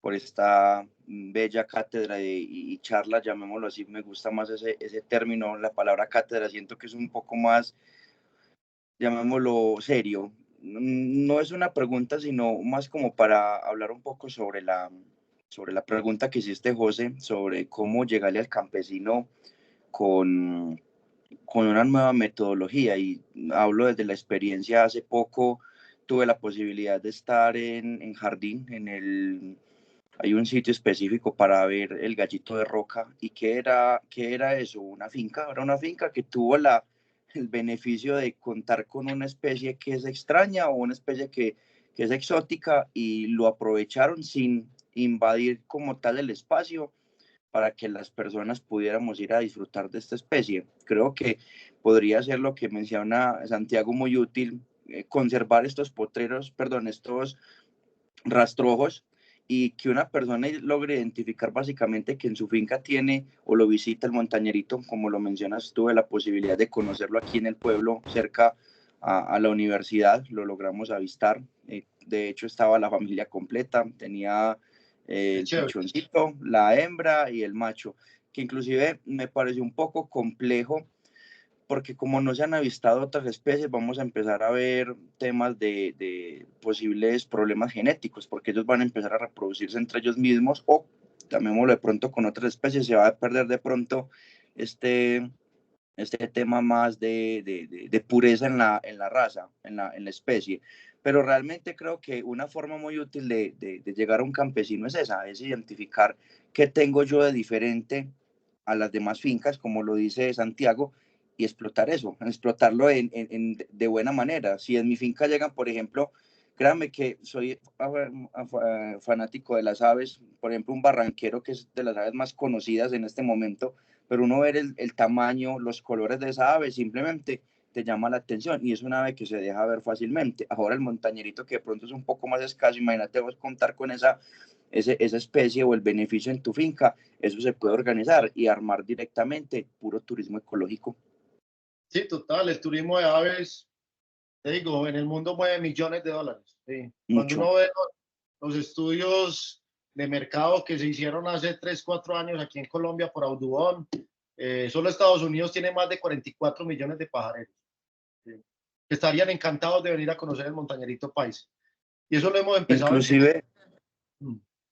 por esta bella cátedra y charla, llamémoslo así. Me gusta más ese término, la palabra cátedra, siento que es un poco más, llamémoslo serio. No es una pregunta, sino más como para hablar un poco sobre la pregunta que hiciste, José, sobre cómo llegarle al campesino con una nueva metodología. Y hablo desde la experiencia. Hace poco tuve la posibilidad de estar en Jardín, hay un sitio específico para ver el gallito de roca. ¿Y qué era eso? Una finca. Era una finca que tuvo el beneficio de contar con una especie que es extraña o una especie que es exótica, y lo aprovecharon sin invadir como tal el espacio para que las personas pudiéramos ir a disfrutar de esta especie. Creo que podría ser lo que menciona Santiago muy útil, conservar estos estos rastrojos, y que una persona logre identificar básicamente que en su finca tiene o lo visita el montañerito, como lo mencionas. Tuve la posibilidad de conocerlo aquí en el pueblo, cerca a la universidad, lo logramos avistar. De hecho, estaba la familia completa, tenía el pichoncito, la hembra y el macho, que inclusive me pareció un poco complejo, porque como no se han avistado otras especies, vamos a empezar a ver temas de posibles problemas genéticos, porque ellos van a empezar a reproducirse entre ellos mismos, o llamémoslo de pronto con otras especies. Se va a perder de pronto este tema más de pureza en la raza, en la especie. Pero realmente creo que una forma muy útil de llegar a un campesino es esa, es identificar qué tengo yo de diferente a las demás fincas, como lo dice Santiago, y explotar eso, explotarlo de buena manera. Si en mi finca llegan, por ejemplo, créanme que soy fanático de las aves, por ejemplo, un barranquero, que es de las aves más conocidas en este momento, pero uno ver el tamaño, los colores de esa ave, simplemente te llama la atención y es una ave que se deja ver fácilmente. Ahora el montañerito, que de pronto es un poco más escaso, imagínate vos contar con esa especie o el beneficio en tu finca, eso se puede organizar y armar directamente puro turismo ecológico. Sí, total, el turismo de aves, te digo, en el mundo mueve millones de dólares. Sí. Cuando uno ve los estudios de mercado que se hicieron hace 3, 4 años aquí en Colombia por Audubon, solo Estados Unidos tiene más de 44 millones de pajareros. ¿Sí? Que estarían encantados de venir a conocer el montañerito paisa. Y eso lo hemos empezado.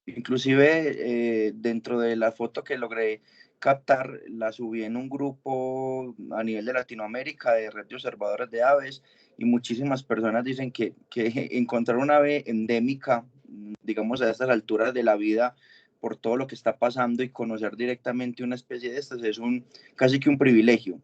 Inclusive dentro de la foto que logré captar, la subí en un grupo a nivel de Latinoamérica de red de observadores de aves y muchísimas personas dicen que encontrar una ave endémica, digamos a estas alturas de la vida, por todo lo que está pasando y conocer directamente una especie de estas es casi que un privilegio,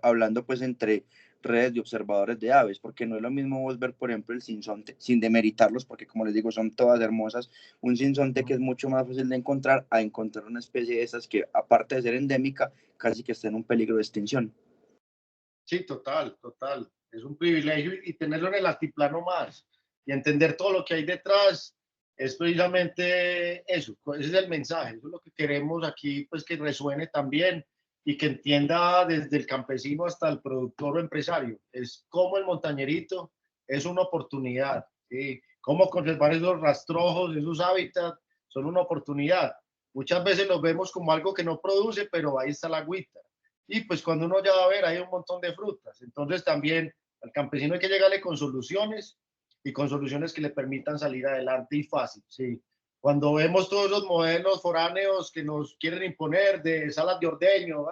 hablando pues entre redes de observadores de aves, porque no es lo mismo vos ver, por ejemplo, el sinsonte, sin demeritarlos, porque como les digo, son todas hermosas, un sinsonte que es mucho más fácil de encontrar, a encontrar una especie de esas que, aparte de ser endémica, casi que está en un peligro de extinción. Sí, total. Es un privilegio y tenerlo en el altiplano más y entender todo lo que hay detrás es precisamente eso, ese es el mensaje, eso es lo que queremos aquí, pues que resuene también y que entienda desde el campesino hasta el productor o empresario. Es como el montañerito es una oportunidad, ¿sí? Cómo conservar esos rastrojos, esos hábitats, son una oportunidad. Muchas veces los vemos como algo que no produce, pero ahí está la agüita. Y pues cuando uno ya va a ver, hay un montón de frutas. Entonces también al campesino hay que llegarle con soluciones y con soluciones que le permitan salir adelante y fácil, ¿sí? Cuando vemos todos los modelos foráneos que nos quieren imponer de salas de ordeño,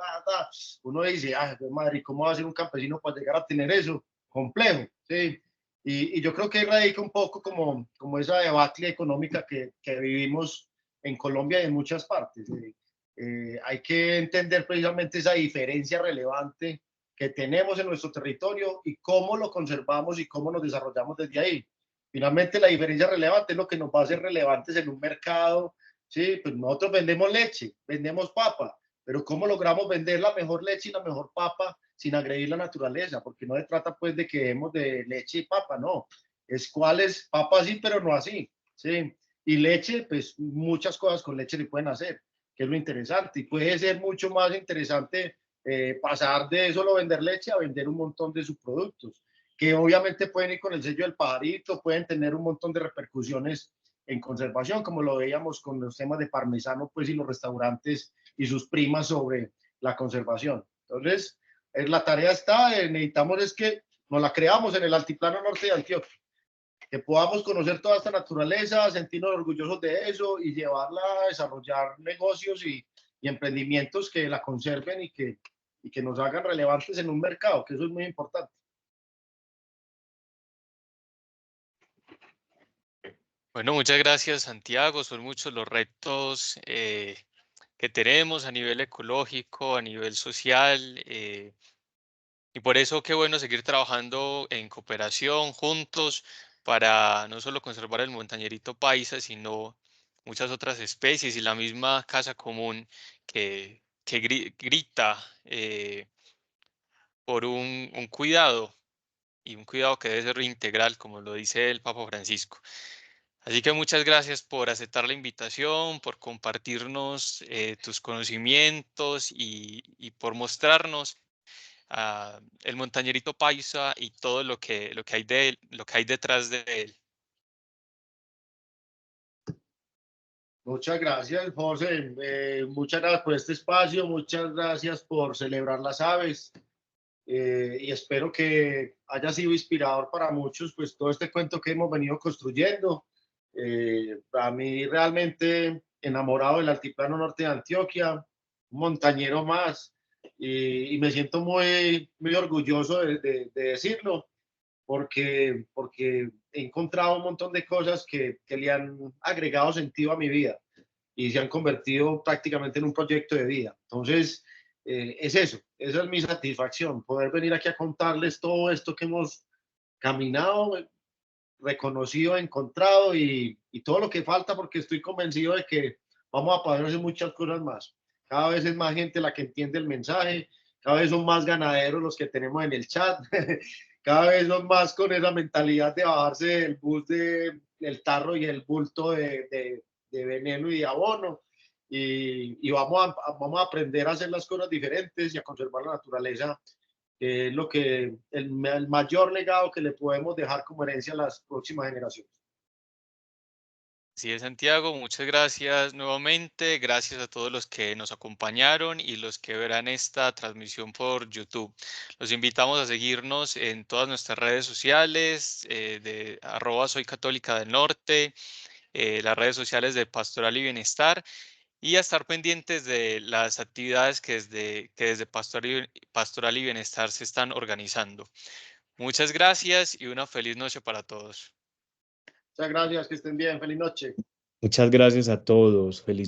uno dice, madre, ¿cómo va a ser un campesino para llegar a tener eso? Complejo, ¿sí? Y yo creo que radica un poco como esa debacle económica que vivimos en Colombia y en muchas partes. ¿Sí? Hay que entender precisamente esa diferencia relevante que tenemos en nuestro territorio y cómo lo conservamos y cómo nos desarrollamos desde ahí. Finalmente, la diferencia relevante es lo que nos va a hacer relevantes en un mercado. Sí, pues nosotros vendemos leche, vendemos papa, pero ¿cómo logramos vender la mejor leche y la mejor papa sin agredir la naturaleza? Porque no se trata pues de que demos de leche y papa, no. Es cuál es papa sí, pero no así. Sí. Y leche, pues muchas cosas con leche le pueden hacer, que es lo interesante. Y puede ser mucho más interesante pasar de solo vender leche a vender un montón de subproductos, que obviamente pueden ir con el sello del pajarito, pueden tener un montón de repercusiones en conservación, como lo veíamos con los temas de parmesano, pues, y los restaurantes y sus primas sobre la conservación. Entonces, la tarea está, necesitamos es que nos la creamos en el altiplano norte de Antioquia, que podamos conocer toda esta naturaleza, sentirnos orgullosos de eso y llevarla a desarrollar negocios y emprendimientos que la conserven y que nos hagan relevantes en un mercado, que eso es muy importante. Bueno, muchas gracias, Santiago. Son muchos los retos que tenemos a nivel ecológico, a nivel social, y por eso qué bueno seguir trabajando en cooperación juntos para no solo conservar el montañerito paisa, sino muchas otras especies y la misma casa común que grita por un cuidado y un cuidado que debe ser integral, como lo dice el Papa Francisco. Así que muchas gracias por aceptar la invitación, por compartirnos tus conocimientos y por mostrarnos el montañerito paisa y todo lo que hay de él, lo que hay detrás de él. Muchas gracias, José. Muchas gracias por este espacio, muchas gracias por celebrar las aves. Y espero que haya sido inspirador para muchos, pues todo este cuento que hemos venido construyendo. Para mí realmente enamorado del altiplano norte de Antioquia, un montañero más, y me siento muy, muy orgulloso de decirlo, porque he encontrado un montón de cosas que le han agregado sentido a mi vida y se han convertido prácticamente en un proyecto de vida. Entonces, es eso, esa es mi satisfacción, poder venir aquí a contarles todo esto que hemos caminado, reconocido, encontrado y todo lo que falta, porque estoy convencido de que vamos a poder hacer muchas cosas más. Cada vez es más gente la que entiende el mensaje cada vez son más ganaderos los que tenemos en el chat, cada vez son más con esa mentalidad de bajarse del bus del tarro y el bulto de veneno y de abono, y vamos a aprender a hacer las cosas diferentes y a conservar la naturaleza, que es lo que el mayor legado que le podemos dejar como herencia a las próximas generaciones. Así es, Santiago, muchas gracias nuevamente. Gracias a todos los que nos acompañaron y los que verán esta transmisión por YouTube. Los invitamos a seguirnos en todas nuestras redes sociales, de @soy católica del norte, las redes sociales de Pastoral y Bienestar, y a estar pendientes de las actividades que desde Pastoral y Bienestar se están organizando. Muchas gracias y una feliz noche para todos. Muchas gracias, que estén bien, feliz noche. Muchas gracias a todos. Feliz